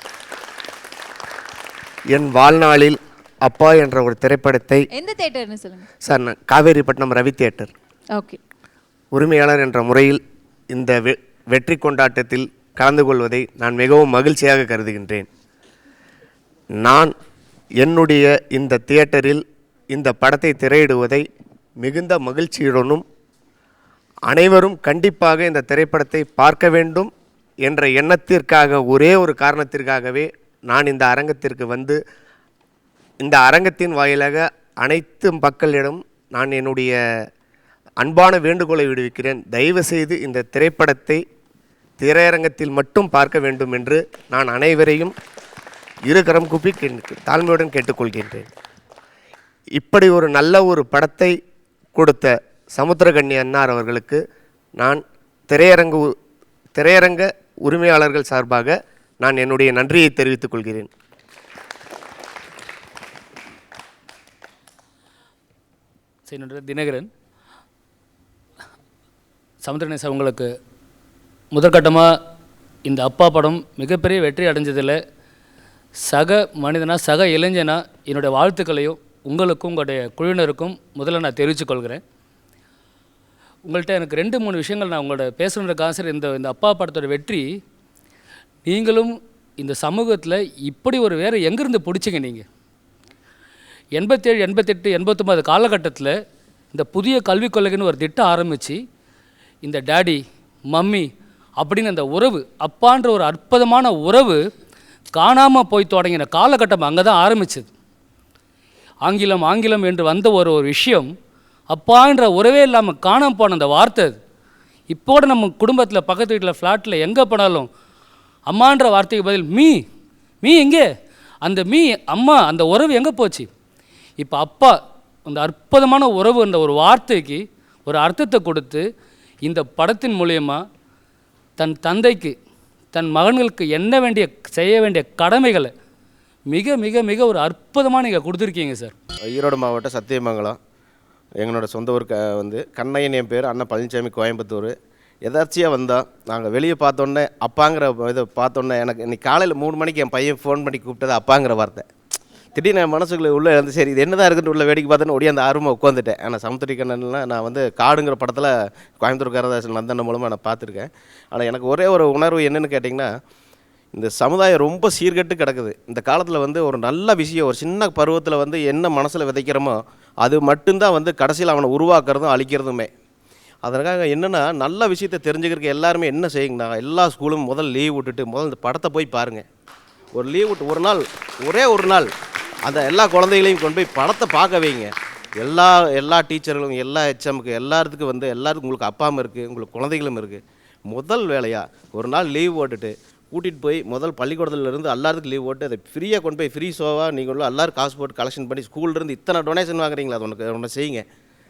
என் வாழ்நாளில் அப்பா என்ற ஒரு திரைப்படத்தை,
எந்த தியேட்டர்னு சொல்லுங்கள்
சார்? நான் காவேரிப்பட்டினம் ரவி தியேட்டர்
ஓகே
உரிமையாளர் என்ற முறையில் இந்த வெற்றி கொண்டாட்டத்தில் கலந்து கொள்வதை நான் மிகவும் மகிழ்ச்சியாக கருதுகின்றேன். நான் என்னுடைய இந்த தியேட்டரில் இந்த படத்தை திரையிடுவதை மிகுந்த மகிழ்ச்சியுடனும் அனைவரும் கண்டிப்பாக இந்த திரைப்படத்தை பார்க்க வேண்டும் என்ற எண்ணத்திற்காக, ஒரே ஒரு காரணத்திற்காகவே நான் இந்த அரங்கத்திற்கு வந்து இந்த அரங்கத்தின் வாயிலாக அனைத்து மக்களிடம் நான் என்னுடைய அன்பான வேண்டுகோளை விடுவிக்கிறேன். தயவுசெய்து இந்த திரைப்படத்தை திரையரங்கத்தில் மட்டும் பார்க்க வேண்டும் என்று நான் அனைவரையும் இருகரம் கூப்பி தாழ்மையுடன் கேட்டுக்கொள்கின்றேன். இப்படி ஒரு நல்ல ஒரு படத்தை கொடுத்த சமுத்திரகன்னி அன்னார் அவர்களுக்கு நான் திரையரங்க உரிமையாளர்கள் சார்பாக நான் என்னுடைய நன்றியை தெரிவித்துக் கொள்கிறேன்.
தினகரன், சமுத்திரகன்னி சார், உங்களுக்கு முதற்கட்டமாக இந்த அப்பா படம் மிகப்பெரிய வெற்றி அடைஞ்சதில் சக மனிதனாக, சக இளைஞனாக என்னுடைய வாழ்த்துக்களையும் உங்களுக்கும் உங்களுடைய குழுவினருக்கும் முதல்ல நான் தெரிவித்துக்கொள்கிறேன். உங்கள்கிட்ட எனக்கு 2-3 விஷயங்கள் நான் உங்களோட பேசணுன்றக்காக சார். இந்த அப்பா படத்தோட வெற்றி நீங்களும் இந்த சமூகத்தில் இப்படி ஒரு வேறு எங்கேருந்து பிடிச்சிங்க? நீங்கள் 87, 88, 89 காலகட்டத்தில் இந்த புதிய கல்விக் கொள்கைன்னு ஒரு திட்டம் ஆரம்பித்து இந்த டேடி மம்மி அப்படின்னு அந்த உறவு, அப்பான்ற ஒரு அற்புதமான உறவு காணாமல் போய் தொடங்கின காலகட்டம் அங்கே தான் ஆரம்பிச்சது. ஆங்கிலம் என்று வந்த ஒரு விஷயம், அப்பான்ற உறவே இல்லாமல் காணாமல் போன அந்த வார்த்தை. இப்போட நம்ம குடும்பத்தில் பக்கத்து வீட்டில் ஃப்ளாட்டில் எங்கே போனாலும் அம்மான்ற வார்த்தைக்கு பதில் மீ எங்கே? அந்த அம்மா, அந்த உறவு எங்கே போச்சு? இப்போ அப்பா அந்த அற்புதமான உறவு அந்த ஒரு வார்த்தைக்கு ஒரு அர்த்தத்தை கொடுத்து இந்த படத்தின் மூலயமா தன் தந்தைக்கு, தன் மகன்களுக்கு செய்ய வேண்டிய கடமைகளை மிக மிக மிக ஒரு அற்புதமாக நீங்கள் கொடுத்துருக்கீங்க சார்.
ஈரோடு மாவட்டம் சத்தியமங்கலம் எங்களோட சொந்த ஊர் வந்து கண்ணையன். என் பேர் அண்ணன் பழனிசாமி, கோயம்புத்தூர். எதார்ச்சியாக வந்தோம். நாங்கள் வெளியே பார்த்தோன்னே அப்பாங்கிற இதை பார்த்தோன்னே எனக்கு இன்னைக்கு காலையில் 3 மணிக்கு என் பையன் ஃபோன் பண்ணி கூப்பிட்டது அப்பாங்கிற வார்த்தை. திடீர்னு என் மனசுக்குள்ளே உள்ளே இருந்து சரி இது என்னதான் இருக்குன்னு உள்ள வேடிக்கை பார்த்தோன்னு ஒடிய அந்த ஆர்வமாக உட்காந்துட்டேன். ஆனால் சமுத்திரகன்னன்லாம் நான் வந்து காடுங்கிற படத்தில் கோயம்புத்தூர் காரதாசன் நந்தன மூலமாக நான் பார்த்துருக்கேன். ஆனால் எனக்கு ஒரே ஒரு உணர்வு என்னென்னு கேட்டிங்கன்னா, இந்த சமுதாயம் ரொம்ப சீர்கெட்டு கிடக்குது. இந்த காலத்தில் வந்து ஒரு நல்ல விஷயம், ஒரு சின்ன பருவத்தில் வந்து என்ன மனசில் விதைக்கிறோமோ அது மட்டும்தான் வந்து கடைசியில் அவனை உருவாக்குறதும் அழிக்கிறதுமே. அதற்காக என்னென்னா, நல்ல விஷயத்தை தெரிஞ்சுக்கிறதுக்கு எல்லாருமே என்ன செய்யுங்கண்ணா, எல்லா ஸ்கூலும் முதல் லீவ் விட்டுட்டு முதல் இந்த படத்தை போய் பாருங்கள். ஒரு லீவ் விட்டு ஒரு நாள், ஒரே ஒரு நாள் அந்த எல்லா குழந்தைகளையும் கொண்டு போய் படத்தை பார்க்க வைங்க. எல்லா டீச்சர்களும், எல்லா ஹெச்எம்முக்கு, எல்லாத்துக்கும் வந்து எல்லாத்துக்கும் உங்களுக்கு அப்பாவும் இருக்குது, உங்களுக்கு குழந்தைகளும் இருக்குது. முதல் வேலையாக ஒரு நாள் லீவ் போட்டுட்டு கூட்டிகிட்டு போய் முதல் பள்ளிக்கூடத்துலேருந்து எல்லாத்துக்கும் லீவ் போட்டு அதை ஃப்ரீயாக கொண்டு போய் ஃப்ரீ ஷோவாக நீங்கள் எல்லோரும் காசு போட்டு கலெக்ஷன் பண்ணி ஸ்கூல்லேருந்து இத்தனை டொனேஷன் வாங்குறீங்களா, அது ஒன்று செய்யுங்க.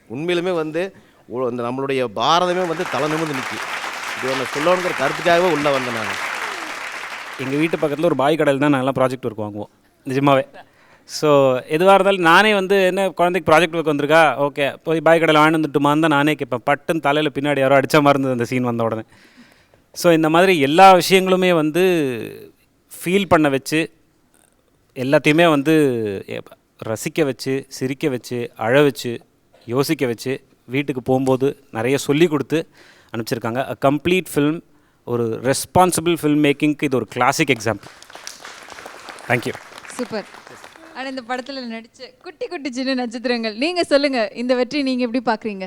உண்மையிலுமே வந்து இந்த நம்மளுடைய பாரதமே வந்து தலை நிமிர்ந்து நிற்கி. இது ஒன்று சொல்லணுங்கிற கருத்துக்காகவே உள்ளே வந்தேன். நான்
எங்கள் வீட்டு பக்கத்தில் ஒரு பாய் கடையில் தான் நாங்கள்லாம் ப்ராஜெக்ட் ஒர்க் வாங்குவோம் நிஜமாகவே. ஸோ எதுவாக இருந்தாலும் நானே வந்து என்ன குழந்தைக்கு ப்ராஜெக்ட் ஒர்க் வந்திருக்கா, ஓகே போய் பாய் கடையில் வாங்கி வந்துட்டுமான்னு தான் நானே கேட்பேன். பட்டுன்னு தலையில் பின்னாடி யாரோ அடித்த மாதிரி இருந்தது அந்த சீன் வந்த உடனே. ஸோ இந்த மாதிரி எல்லா விஷயங்களுமே வந்து ஃபீல் பண்ண வச்சு, எல்லாத்தையுமே வந்து ரசிக்க வச்சு, சிரிக்க வச்சு, அழ வச்சு, யோசிக்க வச்சு, வீட்டுக்கு போகும்போது நிறைய சொல்லி கொடுத்து அனுப்பிச்சிருக்காங்க. அ கம்ப்ளீட் ஃபில்ம், ஒரு ரெஸ்பான்சிபிள் ஃபில்ம் மேக்கிங்க்கு இது ஒரு கிளாசிக் எக்ஸாம்பிள். தேங்க்யூ.
சூப்பர். ஆனால் இந்த படத்தில் நடித்த குட்டி குட்டி சின்ன நட்சத்திரங்கள், நீங்கள் சொல்லுங்கள், இந்த வெற்றி நீங்கள் எப்படி பார்க்குறீங்க?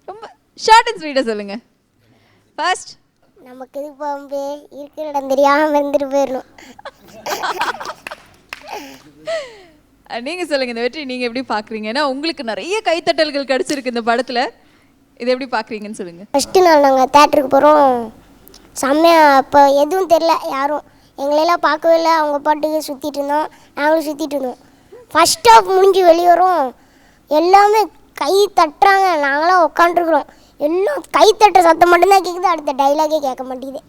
ரொம்ப ஷார்ட் அண்ட் ஸ்வீட்டாக சொல்லுங்கள். ஃபர்ஸ்ட்,
நமக்கு இது போகும்போது இருக்கிற இடம் தெரியாமல் இருந்துட்டு போயிடணும்.
நீங்கள் சொல்லுங்கள், இந்த வெற்றி நீங்கள் எப்படி பார்க்குறீங்க? ஏன்னா உங்களுக்கு நிறைய கைத்தட்டல்கள் கிடச்சிருக்கு இந்த படத்தில், இதை எப்படி பார்க்குறீங்கன்னு சொல்லுங்கள்.
ஃபஸ்ட்டு நாள் நாங்கள் தேட்டருக்கு போகிறோம், செம்மையாக அப்போ எதுவும் தெரில, யாரும் எங்களெல்லாம் பார்க்கவே இல்லை. அவங்க பாட்டுக்கு சுற்றிட்டு இருந்தோம், நாங்களும் சுற்றிட்டு இருந்தோம். ஃபஸ்ட் ஹாஃப் முடிஞ்சு வெளியே வரும், எல்லாமே கை தட்டுறாங்க, நாங்களாம் உட்காண்ட்ருக்குறோம். எல்லாம் கை தட்டுற சத்தம் மட்டும்தான் கேட்குது, அடுத்த டைலாகே கேட்க மாட்டேங்குது.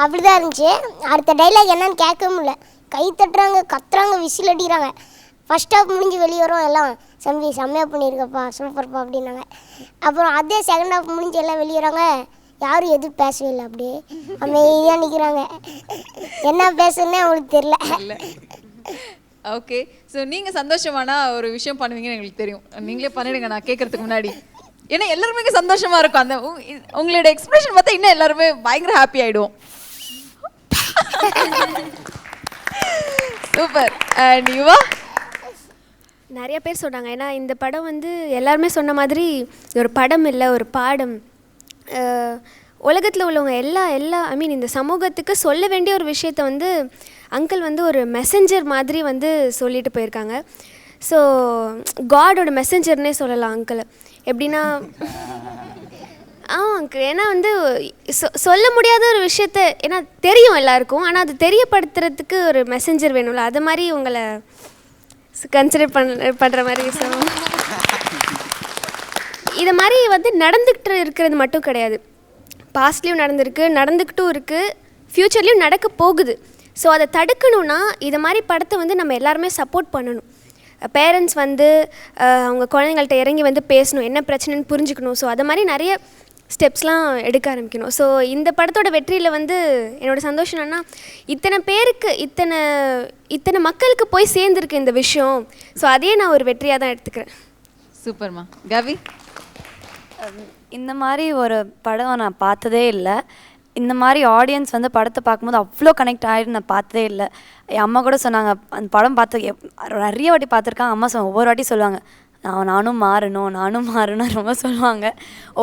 அப்படி தான் இருந்துச்சு. அடுத்த டைலாக் என்னன்னு கேட்க முடியல. கை தட்டுறாங்க, கத்துறாங்க, விசில் அடிக்கிறாங்க. ஃபஸ்ட் ஹாஃப் முடிஞ்சு வெளியே வரும், எல்லாம் சம்பி செம்மையாக பண்ணியிருக்கப்பா, சூப்பர்ப்பா அப்படின்னாங்க. அப்புறம் அதே செகண்ட் ஹாஃப் முடிஞ்சு எல்லாம் வெளியே வராங்க, யாரும் எதுவும் பேசவே இல்லை, அப்படியே அமைதியாக நிற்கிறாங்க. என்ன பேசுன்னே அவங்களுக்கு தெரியல.
ஓகே, ஸோ நீங்கள் சந்தோஷமான ஒரு விஷயம் பண்ணுவீங்கன்னு எங்களுக்கு தெரியும். நீங்களே பண்ணிடுங்க, நான் கேட்குறதுக்கு முன்னாடி. ஏன்னா எல்லாருமே சந்தோஷமா இருக்கும். அந்த உங்களோட எக்ஸ்பிரஷன் பார்த்தா இன்னும் எல்லாருமே பயங்கர ஹாப்பி ஆயிடுவோம். சூப்பர். அண்ட் யுவா?
நிறைய பேர் சொன்னாங்க. ஏன்னா இந்த படம் வந்து எல்லாருமே சொன்ன மாதிரி ஒரு படம் இல்லை, ஒரு பாடம். உலகத்தில் உள்ளவங்க எல்லா ஐ மீன் இந்த சமூகத்துக்கு சொல்ல வேண்டிய ஒரு விஷயத்த வந்து அங்கிள் வந்து ஒரு மெசஞ்சர் மாதிரி வந்து சொல்லிட்டு போயிருக்காங்க. ஸோ காடோட மெசஞ்சர்னே சொல்லலாம் அங்கிள். எப்படின்னா அங்கிள் ஏன்னா வந்து சொல்ல முடியாத ஒரு விஷயத்த, ஏன்னா தெரியும் எல்லாருக்கும், ஆனால் அது தெரியப்படுத்துறதுக்கு ஒரு மெசஞ்சர் வேணும்ல, அது மாதிரி உங்களை கன்சிடர் பண்ணுற மாதிரி சொல்லணும். இதை மாதிரி வந்து நடந்துக்கிட்டு இருக்கிறது மட்டும் கிடையாது, பாஸ்ட்லேயும் நடந்திருக்கு, நடந்துக்கிட்டும் இருக்குது, ஃப்யூச்சர்லேயும் நடக்க போகுது. ஸோ அதை தடுக்கணுன்னா இதை மாதிரி படத்தை வந்து நம்ம எல்லாருமே சப்போர்ட் பண்ணணும். பேரண்ட்ஸ் வந்து அவங்க குழந்தைங்கள்ட்ட இறங்கி வந்து பேசணும், என்ன பிரச்சனைன்னு புரிஞ்சுக்கணும். ஸோ அதை மாதிரி நிறைய ஸ்டெப்ஸ்லாம் எடுக்க ஆரம்பிக்கணும். ஸோ இந்த படத்தோட வெற்றியில் வந்து என்னோடய சந்தோஷம் என்னன்னா, இத்தனை பேருக்கு இத்தனை மக்களுக்கு போய் சேர்ந்துருக்கு இந்த விஷயம். ஸோ அதையே நான் ஒரு வெற்றியாக தான் எடுத்துக்கிறேன்.
சூப்பர்மா. கவி?
இந்த மாதிரி ஒரு படம் நான் பார்த்ததே இல்லை. இந்த மாதிரி ஆடியன்ஸ் வந்து படத்தை பார்க்கும்போது அவ்வளோ கனெக்ட் ஆகிட்டு நான் பார்த்ததே இல்லை. என் அம்மா கூட சொன்னாங்க, அந்த படம் பார்த்து நிறைய வாட்டி பார்த்துருக்காங்க. அம்மா ஒவ்வொரு வாட்டி சொல்லுவாங்க, நானும் மாறணும் ரொம்ப சொல்லுவாங்க.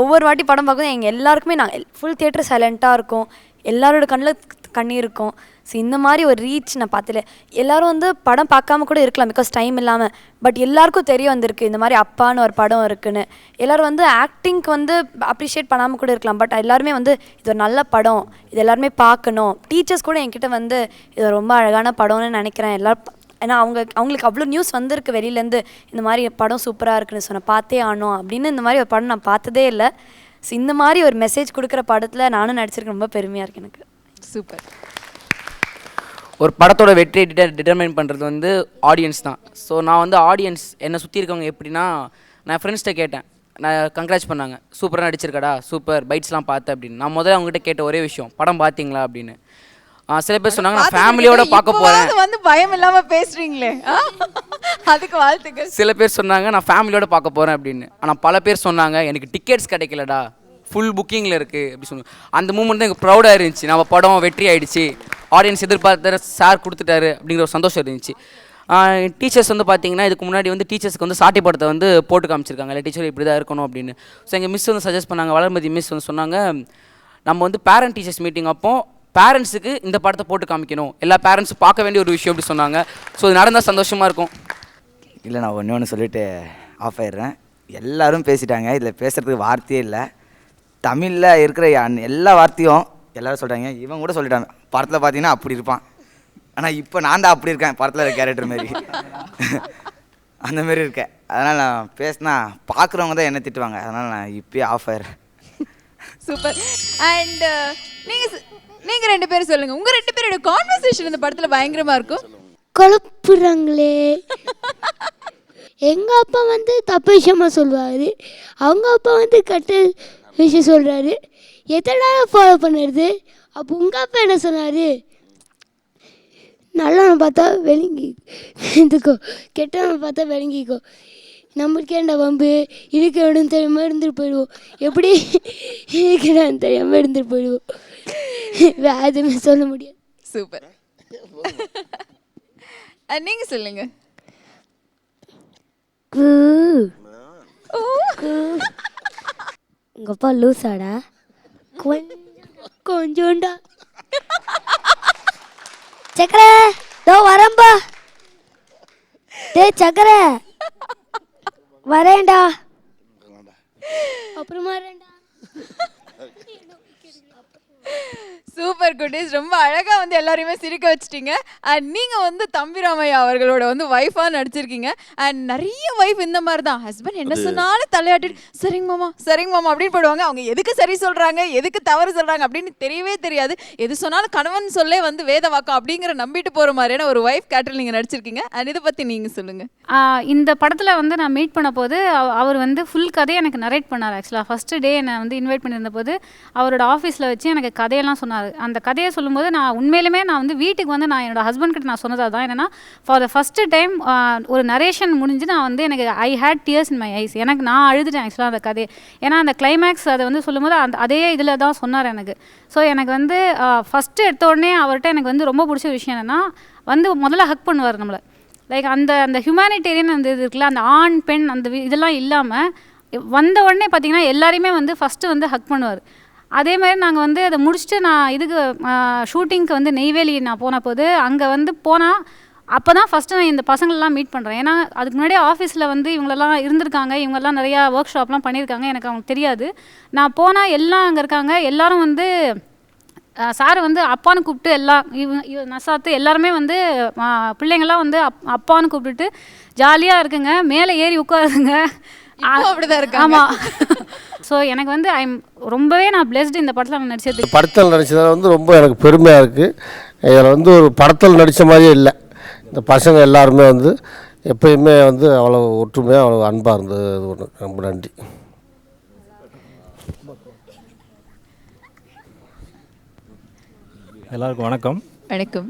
ஒவ்வொரு வாட்டி படம் பார்க்கும்போது எங்கள் எல்லாருக்குமே ஃபுல் தியேட்டர் சைலண்ட்டாக இருக்கும், எல்லாரோட கண்ணில் கண்ணீர் இருக்கும். ஸோ இந்த மாதிரி ஒரு ரீச் நான் பார்த்தல. எல்லோரும் வந்து படம் பார்க்காம கூட இருக்கலாம் பிகாஸ் டைம் இல்லாமல், பட் எல்லாருக்கும் தெரிய வந்திருக்கு இந்த மாதிரி அப்பான்னு ஒரு படம் இருக்குன்னு. எல்லோரும் வந்து ஆக்டிங்க்கு வந்து அப்ரிஷியேட் பண்ணாமல் கூட இருக்கலாம், பட் எல்லாருமே வந்து இது ஒரு நல்ல படம், இது எல்லாருமே பார்க்கணும். டீச்சர்ஸ் கூட என்கிட்ட வந்து இது ரொம்ப அழகான படம்னு நினைக்கிறேன் எல்லோரும். ஏன்னா அவங்களுக்கு அவ்வளோ நியூஸ் வந்திருக்கு வெளியிலேருந்து, இந்த மாதிரி படம் சூப்பராக இருக்குன்னு சொன்னேன், பார்த்தே ஆனோம் அப்படின்னு. இந்த மாதிரி ஒரு படம் நான் பார்த்ததே இல்லை. ஸோ இந்த மாதிரி ஒரு மெசேஜ் கொடுக்குற படத்தில் நானும் நடிச்சிருக்கேன், ரொம்ப பெருமையாக இருக்குது எனக்கு.
சூப்பர்.
ஒரு படத்தோட வெற்றியை டிட்டர்மைன் பண்ணுறது வந்து ஆடியன்ஸ் தான். ஸோ நான் வந்து ஆடியன்ஸ் என்னை சுற்றி இருக்கவங்க எப்படின்னா, நான் ஃப்ரெண்ட்ஸ்கிட்ட கேட்டேன், நான் கங்க்ராட்ச் பண்ணாங்க, சூப்பராக நடிச்சிருக்கடா, சூப்பர், பைட்ஸ்லாம் பார்த்தேன் அப்படின்னு. நான் முதல்ல அவங்ககிட்ட கேட்ட ஒரே விஷயம், படம் பார்த்தீங்களா அப்படின்னு. சில பேர் சொன்னாங்க நான் ஃபேமிலியோட பார்க்க போகிறேன்.
வந்து பயம் இல்லாமல் பேசுகிறீங்களே, அதுக்கு வாழ்த்துக்கள்.
சில பேர் சொன்னாங்க நான் ஃபேமிலியோட பார்க்க போகிறேன் அப்படின்னு. ஆனால் பல பேர் சொன்னாங்க எனக்கு டிக்கெட்ஸ் கிடைக்கலடா, ஃபுல் புக்கிங்கில் இருக்குது அப்படி சொன்னாங்க. அந்த மூமெண்ட் தான் எனக்கு ப்ரௌடாக இருந்துச்சு. நம்ம படம் வெற்றி ஆகிடுச்சு, ஆடியன்ஸ் எதிர்பார்த்த சார் கொடுத்துட்டாரு அப்படிங்கிற ஒரு சந்தோஷம் இருந்துச்சு. டீச்சர்ஸ் வந்து பார்த்தீங்கன்னா இதுக்கு முன்னாடி வந்து டீச்சர்ஸ்க்கு வந்து சாட்டி படத்தை வந்து போட்டு காமிச்சிருக்காங்க, இல்லை டீச்சர் இப்படி தான் இருக்கணும் அப்படின்னு. ஸோ எங்கள் மிஸ் வந்து சஜஸ்ட் பண்ணாங்க, வளர்மதி மிஸ் வந்து சொன்னாங்க, நம்ம வந்து பேரண்ட் டீச்சர்ஸ் மீட்டிங் அப்போ பேரண்ட்ஸுக்கு இந்த படத்தை போட்டு காமிக்கணும், எல்லா பேரண்ட்ஸும் பார்க்க வேண்டிய ஒரு விஷயம் அப்படி சொன்னாங்க. ஸோ இது நடந்தால் சந்தோஷமாக இருக்கும்.
இல்லை நான் ஒன்று சொல்லிவிட்டு ஆஃப் ஆயிடுறேன். எல்லோரும் பேசிட்டாங்க, இதில் பேசுகிறதுக்கு வார்த்தையே இல்லை. தமிழில் இருக்கிற எல்லா வார்த்தையும் எல்லோரும் சொல்கிறாங்க. இவன் கூட சொல்லிட்டாங்க, படத்தில் பார்த்தீங்கன்னா அப்படி இருப்பான், ஆனால் இப்போ நான் தான் அப்படி இருக்கேன், படத்தில் இருக்க கேரக்டர் மாரி அந்த மாரி இருக்கேன். அதனால் நான் பேசினா பார்க்குறவங்க தான் என்ன திட்டுவாங்க, அதனால் நான் இப்போயே ஆஃப் ஆயிடுறேன்.
சூப்பர். அண்ட் நீங்கள் ரெண்டு பேரும் சொல்லுங்கள், உங்கள் ரெண்டு பேரோட கான்வர்சேஷன் இந்த படத்தில் பயங்கரமாக இருக்கும்.
குழப்புறாங்களே. எங்கள் அப்பா வந்து தப்பு விஷயமா சொல்லுவார், அவங்க அப்பா வந்து கட்ட விஷயம் சொல்கிறாரு, எத்தனை நாள் ஃபாலோ பண்ணுறது. அப்போ உங்கள் அப்பா என்ன சொன்னார், நல்லவனை பார்த்தா விளங்கிக்கோ, கெட்டவனை பார்த்தா விளங்கிக்கோ, நம்மளுக்கு ஏன்டா வம்பு, இருக்க இடம் தெரியாமல் இருந்துட்டு போயிடுவோம், எப்படி இருக்கிற இடம் தெரியாமல் இருந்துட்டு போயிடுவோம், வேறு எதுவுமே சொல்ல முடியாது.
சூப்பர். நீங்கள் சொல்லுங்கள்.
உங்கள் அப்பா லூசாடா, கொஞ்சோண்டா சக்கரை, தோ வரம்பா, டே சக்கரை வரேன்டா, அப்புறமா வரேன்டா.
சூப்பர் குட்டீஸ், ரொம்ப அழகாக வந்து எல்லாரையுமே சிரிக்க வச்சிட்டீங்க. அண்ட் நீங்கள் வந்து தம்பிராமையா அவர்களோட வந்து ஒய்ஃபாக நடிச்சிருக்கீங்க. அண்ட் நிறைய ஒய்ஃப் இந்த மாதிரி தான், ஹஸ்பண்ட் என்ன சொன்னாலும் தலையாட்டிட்டு சரிங்க மாமா அப்படின்னு போடுவாங்க. அவங்க எதுக்கு சரி சொல்கிறாங்க, எதுக்கு தவறு சொல்கிறாங்க அப்படின்னு தெரியவே தெரியாது. எது சொன்னாலும் கணவன் சொல்லே வந்து வேத வாக்கம் அப்படிங்கிற நம்பிட்டு போகிற மாதிரியான ஒரு ஒய்ஃப் கேரக்டர் நீங்கள் நடிச்சிருக்கீங்க. அண்ட் இதை பற்றி நீங்கள் சொல்லுங்கள்.
இந்த படத்தில் வந்து நான் மீட் பண்ண போது அவர் வந்து ஃபுல் கதையை எனக்கு நரேட் பண்ணார். ஆக்சுவலாக ஃபஸ்ட்டு டே என்னை வந்து இன்வைட் பண்ணியிருந்த போது அவரோட ஆஃபீஸில் வச்சு எனக்கு கதையெல்லாம் சொன்னார். அந்த கதையை சொல்லும்போது நான் உண்மையிலுமே நான் வந்து வீட்டுக்கு வந்து நான் என்னோடய ஹஸ்பண்ட் கிட்ட நான் சொன்னது தான் என்னென்னா, ஃபார் த ஃபஸ்ட்டு டைம் ஒரு நரேஷன் முடிஞ்சு நான் வந்து எனக்கு I hate tears in my eyes. எனக்கு நான் அழுதுட்டேன் ஆக்சுவலாக அந்த கதையை. ஏன்னா அந்த கிளைமேக்ஸ் அதை வந்து சொல்லும்போது அதே இதில் தான் சொன்னார் எனக்கு. ஸோ எனக்கு வந்து ஃபஸ்ட்டு எடுத்த உடனே அவர்கிட்ட எனக்கு வந்து ரொம்ப பிடிச்ச விஷயம் என்னென்னா, வந்து முதல்ல ஹக் பண்ணுவார் நம்மளை. லைக் அந்த ஹியூமனிடேரியன் அந்த இது இருக்குல்ல, அந்த ஆண் பெண் அந்த இதெல்லாம் இல்லாமல் வந்த உடனே பார்த்திங்கன்னா எல்லாரையுமே வந்து ஃபஸ்ட்டு வந்து ஹக் பண்ணுவார். அதே மாதிரி நாங்கள் வந்து அதை முடிச்சுட்டு நான் இதுக்கு ஷூட்டிங்க்கு வந்து நெய்வேலி நான் போன போது அங்கே வந்து போனால் அப்போ தான் ஃபஸ்ட்டு நான் இந்த பசங்களெலாம் மீட் பண்ணுறேன். ஏன்னா அதுக்கு முன்னாடியே ஆஃபீஸில் வந்து இவங்களெல்லாம் இருந்திருக்காங்க, இவங்கெல்லாம் நிறையா ஒர்க் ஷாப்லாம் பண்ணியிருக்காங்க, எனக்கு அவங்களுக்கு தெரியாது. நான் போனால் எல்லாம் அங்கே இருக்காங்க, எல்லோரும் வந்து சாரை வந்து அப்பான்னு கூப்பிட்டு எல்லாம் நசாத்து எல்லாருமே வந்து பிள்ளைங்கள்லாம் வந்து அப்பான்னு கூப்பிட்டுட்டு ஜாலியாக இருக்குங்க, மேலே ஏறி உட்காருங்க,
அப்படிதான் இருக்கு.
ஆமாம். ஸோ எனக்கு வந்து ரொம்பவே நான் பிளெஸ்டு இந்த படத்தில் நான் நடிச்சது.
படத்தில் நடித்ததில் வந்து ரொம்ப எனக்கு பெருமையாக இருக்குது. இதில் வந்து ஒரு படத்தில் நடித்த மாதிரியே இல்லை. இந்த பசங்க எல்லாருமே வந்து எப்பயுமே வந்து அவ்வளோ ஒற்றுமையாக அவ்வளோ அன்பாக இருந்தது. அது ஒன்று ரொம்ப நன்றி.
எல்லாருக்கும் வணக்கம்.
வணக்கம்.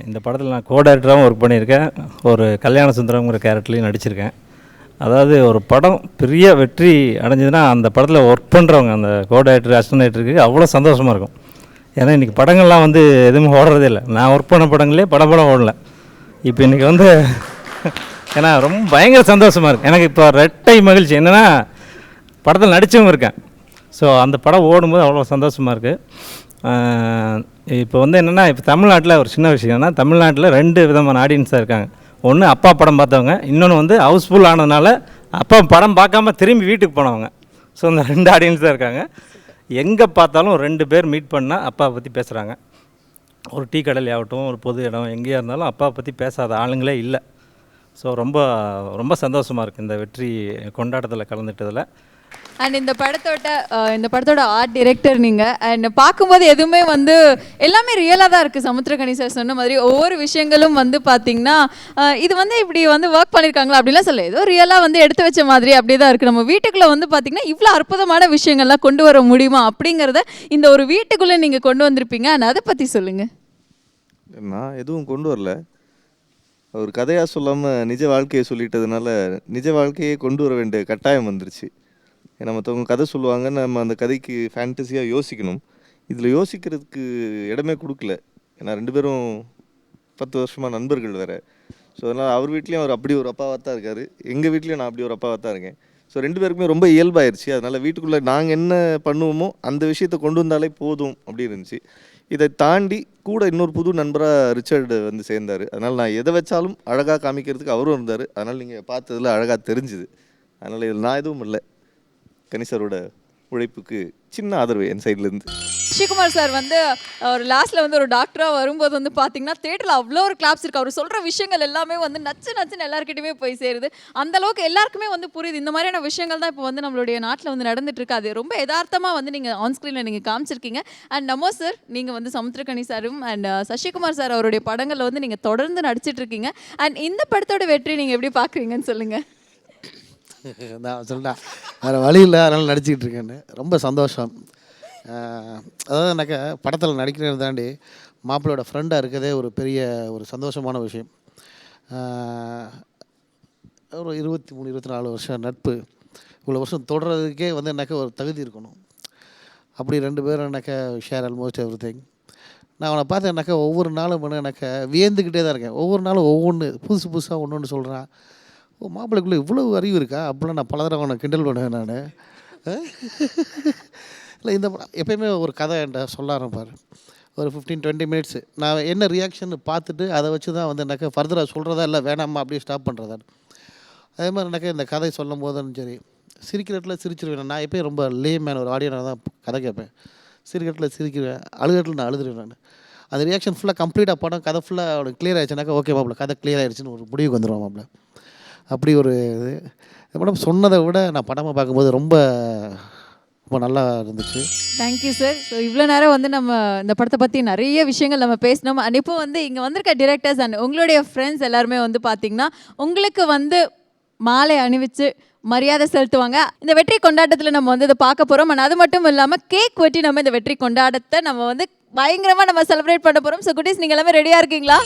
இந்த படத்தில் நான் கோ டைரக்டராகவும் ஒர்க் பண்ணியிருக்கேன், ஒரு கல்யாண சுந்தரங்கிற கேரக்டர்லையும் நடிச்சிருக்கேன். அதாவது ஒரு படம் பெரிய வெற்றி அடைஞ்சதுன்னா அந்த படத்தில் ஒர்க் பண்ணுறவங்க அந்த கோ டைரக்டர் அசிஸ்டன்ட் டைரக்டருக்கு அவ்வளோ சந்தோஷமாக இருக்கும். ஏன்னா இன்றைக்கி படங்கள்லாம் வந்து எதுவுமே ஓடுறதே இல்லை. நான் ஒர்க் பண்ண படங்களே படம் ஓடல. இப்போ இன்றைக்கி வந்து ஏன்னா ரொம்ப பயங்கர சந்தோஷமாக இருக்குது எனக்கு. இப்போ ரெட்டை மகிழ்ச்சி என்னென்னா படத்தில் நடித்தவங்க இருக்கேன். ஸோ அந்த படம் ஓடும்போது அவ்வளோ சந்தோஷமாக இருக்குது. இப்போ வந்து என்னென்னா, இப்போ தமிழ்நாட்டில் ஒரு சின்ன விஷயம்னா, தமிழ்நாட்டில் 2 விதமான ஆடியன்ஸாக இருக்காங்க. ஒன்று அப்பா படம் பார்த்தவங்க, இன்னொன்று வந்து ஹவுஸ்ஃபுல் ஆனதுனால அப்பா படம் பார்க்காம திரும்பி வீட்டுக்கு போனவங்க. ஸோ இந்த 2 ஆடியன்ஸ் தான் இருக்காங்க. எங்கே பார்த்தாலும் 2 பேர் மீட் பண்ணால் அப்பாவை பற்றி பேசுகிறாங்க. ஒரு டீ கடையில் ஆகட்டும், ஒரு பொது இடம் எங்கேயா இருந்தாலும் அப்பாவை பற்றி பேசாத ஆளுங்களே இல்லை. ஸோ ரொம்ப ரொம்ப சந்தோஷமாக இருக்குது இந்த வெற்றி கொண்டாட்டத்தில் கலந்துட்டதில்.
அண்ட் இந்த படத்தோட ஆர்ட் டைரக்டர் நீங்கள். அண்ட் பார்க்கும்போது எதுவுமே வந்து எல்லாமே ரியலாக தான் இருக்குது. சமுத்திரக்கனி சார் சொன்ன மாதிரி ஒவ்வொரு விஷயங்களும் வந்து பார்த்திங்கன்னா இது வந்து இப்படி வந்து ஒர்க் பண்ணியிருக்காங்களா அப்படிலாம் சொல்ல, ஏதோ ரியலாக வந்து எடுத்து வச்ச மாதிரி அப்படியே தான் இருக்குது. நம்ம வீட்டுக்குள்ளே வந்து பார்த்திங்கன்னா இவ்வளோ அற்புதமான விஷயங்கள்லாம் கொண்டு வர முடியுமா அப்படிங்கிறத இந்த ஒரு வீட்டுக்குள்ளே நீங்கள் கொண்டு வந்திருப்பீங்க. அண்ட் அதை பற்றி சொல்லுங்கள்.
நான் எதுவும் கொண்டு வரல, ஒரு கதையாக சொல்லாமல் நிஜ வாழ்க்கையை சொல்லிட்டதுனால நிஜ வாழ்க்கையை கொண்டு வர வேண்டிய கட்டாயம் வந்துருச்சு. ஏன்னா மற்றவங்க கதை சொல்லுவாங்க, நம்ம அந்த கதைக்கு ஃபேண்டஸியாக யோசிக்கணும். இதில் யோசிக்கிறதுக்கு இடமே கொடுக்கல. ஏன்னா 2 பேரும் 10 வருஷமாக நண்பர்கள் வேறு. ஸோ அதனால் அவர் வீட்லேயும் அவர் அப்படி ஒரு அப்பாவாக தான் இருக்கார், எங்கள் வீட்லேயும் நான் அப்படி ஒரு அப்பாவாக தான் இருக்கேன். ஸோ 2 பேருக்குமே ரொம்ப இயல்பாயிருச்சு. அதனால் வீட்டுக்குள்ளே நாங்கள் என்ன பண்ணுவோமோ அந்த விஷயத்தை கொண்டு வந்தாலே போதும் அப்படி இருந்துச்சு. இதை தாண்டி கூட இன்னொரு புது நண்பராக ரிச்சர்டு வந்து சேர்ந்தார். அதனால் நான் எதை வச்சாலும் அழகாக காமிக்கிறதுக்கு அவரும் இருந்தார். அதனால் நீங்கள் பார்த்ததில் அழகாக தெரிஞ்சுது. அதனால் இதில் நான் எதுவும் இல்லை, கணிசரோட உழைப்புக்கு சின்ன ஆதரவு என் சைட்லேருந்து.
ஸ்ரீகுமார் சார் வந்து ஒரு லாஸ்ட்டில் வந்து ஒரு டாக்டராக வரும்போது வந்து பார்த்தீங்கன்னா தேட்டரில் அவ்வளோ ஒரு கிளாப்ஸ் இருக்குது. அவர் சொல்கிற விஷயங்கள் எல்லாமே வந்து நச்சுன்னு எல்லாருக்கிட்டையுமே போய் சேருது. அந்தளவுக்கு எல்லாருக்குமே வந்து புரியுது. இந்த மாதிரியான விஷயங்கள் தான் இப்போ வந்து நம்மளுடைய நாட்டில் வந்து நடந்துட்டுருக்கு. அது ரொம்ப யதார்த்தமாக வந்து நீங்கள் ஆன் ஸ்க்ரீனில் நீங்கள் காமிச்சிருக்கீங்க. அண்ட் நமோ சார், நீங்கள் வந்து சமுத்திரக்கனி சாரும் அண்ட் சசிகுமார் சார் அவருடைய படங்களில் வந்து நீங்கள் தொடர்ந்து நடிச்சிட்ருக்கீங்க. அண்ட் இந்த படத்தோட வெற்றி நீங்கள் எப்படி பார்க்குறீங்கன்னு சொல்லுங்கள்.
நான் சொல்லிட்டேன், வேறு வழி இல்லை, அதனால் நடிச்சிக்கிட்டு இருக்கேன்னு. ரொம்ப சந்தோஷம். அதாவது எனக்கு படத்தில் நடிக்கிறேன்னு தாண்டி மாப்பிள்ளையோட ஃப்ரெண்டாக இருக்கதே ஒரு பெரிய ஒரு சந்தோஷமான விஷயம். ஒரு 23-24 வருஷம் நட்பு, இவ்வளோ வருஷம் தொடர்றதுக்கே வந்து எனக்கு ஒரு தகுதி இருக்கணும். அப்படி 2 பேரும் எனக்கு ஷேர் ஆல்மோஸ்ட் எவ்ரி திங். நான் அவனை பார்த்து எனக்கு ஒவ்வொரு நாளும் எனக்கு வியந்துக்கிட்டே தான் இருக்கேன். ஒவ்வொரு நாளும் ஒவ்வொன்று புதுசாக ஒன்று சொல்கிறான். ஓ, மாப்பிள்ளைக்குள்ளே இவ்வளோ அறிவு இருக்கா அப்படிலாம் நான் பல தடவை அவனை கிண்டல் பண்ணுவேன். நான் இல்லை, இந்த எப்பயுமே ஒரு கதை என்கிட்ட சொல்ல ஆரம்பிப்பார். ஒரு 15-20 மினிட்ஸு நான் என்ன ரியாக்ஷன் பார்த்துட்டு அதை வச்சு தான் வந்து எனக்கு ஃபர்தராக சொல்கிறதா இல்லை வேணாமா அப்படியே ஸ்டாப் பண்ணுறதா. அதே மாதிரி எனக்கு இந்த கதை சொல்லும் போதும் சரி, சிரிக்கிறதுல சிரிச்சிருவேன். நான் எப்போயும் ரொம்ப லேமேன் ஒரு ஆடியனாக தான் கதை கேட்பேன். சிரிக்கிறதுல சிரிக்கிறேன், அழுகிறதுல நான் அழுதுருவேன். நான் அந்த ரியாக்ஷன் ஃபுல்லாக கம்ப்ளீட்டாக படம் கதை ஃபுல்லாக அவனுக்கு கிளியர் ஆகிடுச்சுனாக்கா ஓகே மாப்பிள்ள கதை கிளியர் ஆகிடுச்சின்னு ஒரு முடிவுக்கு வந்துடுவான் மாப்பிள்ள. அப்படி ஒரு இது படம் சொன்னதை விட நான் படமாக பார்க்கும்போது ரொம்ப ரொம்ப நல்லா இருந்துச்சு.
Thank you sir. ஸோ இவ்வளோ நேரம் வந்து நம்ம இந்த படத்தை பற்றி நிறைய விஷயங்கள் நம்ம பேசினோம். அண்ட் இப்போ வந்து இங்கே வந்திருக்க டிரெக்டர்ஸ் அண்ட் உங்களுடைய ஃப்ரெண்ட்ஸ் எல்லாருமே வந்து பார்த்திங்கன்னா உங்களுக்கு வந்து மாலை அணிவிச்சு மரியாதை செலுத்துவாங்க. இந்த வெற்றி கொண்டாட்டத்தில் நம்ம வந்து இதை பார்க்க போகிறோம். ஆனால் அது மட்டும் இல்லாமல் கேக் வெட்டி நம்ம இந்த வெற்றி கொண்டாட்டத்தை நம்ம வந்து பயங்கரமாக நம்ம செலிப்ரேட் பண்ண போகிறோம். ஸோ குட்டீஸ் நீங்கள் எல்லாமே ரெடியாக இருக்கீங்களா?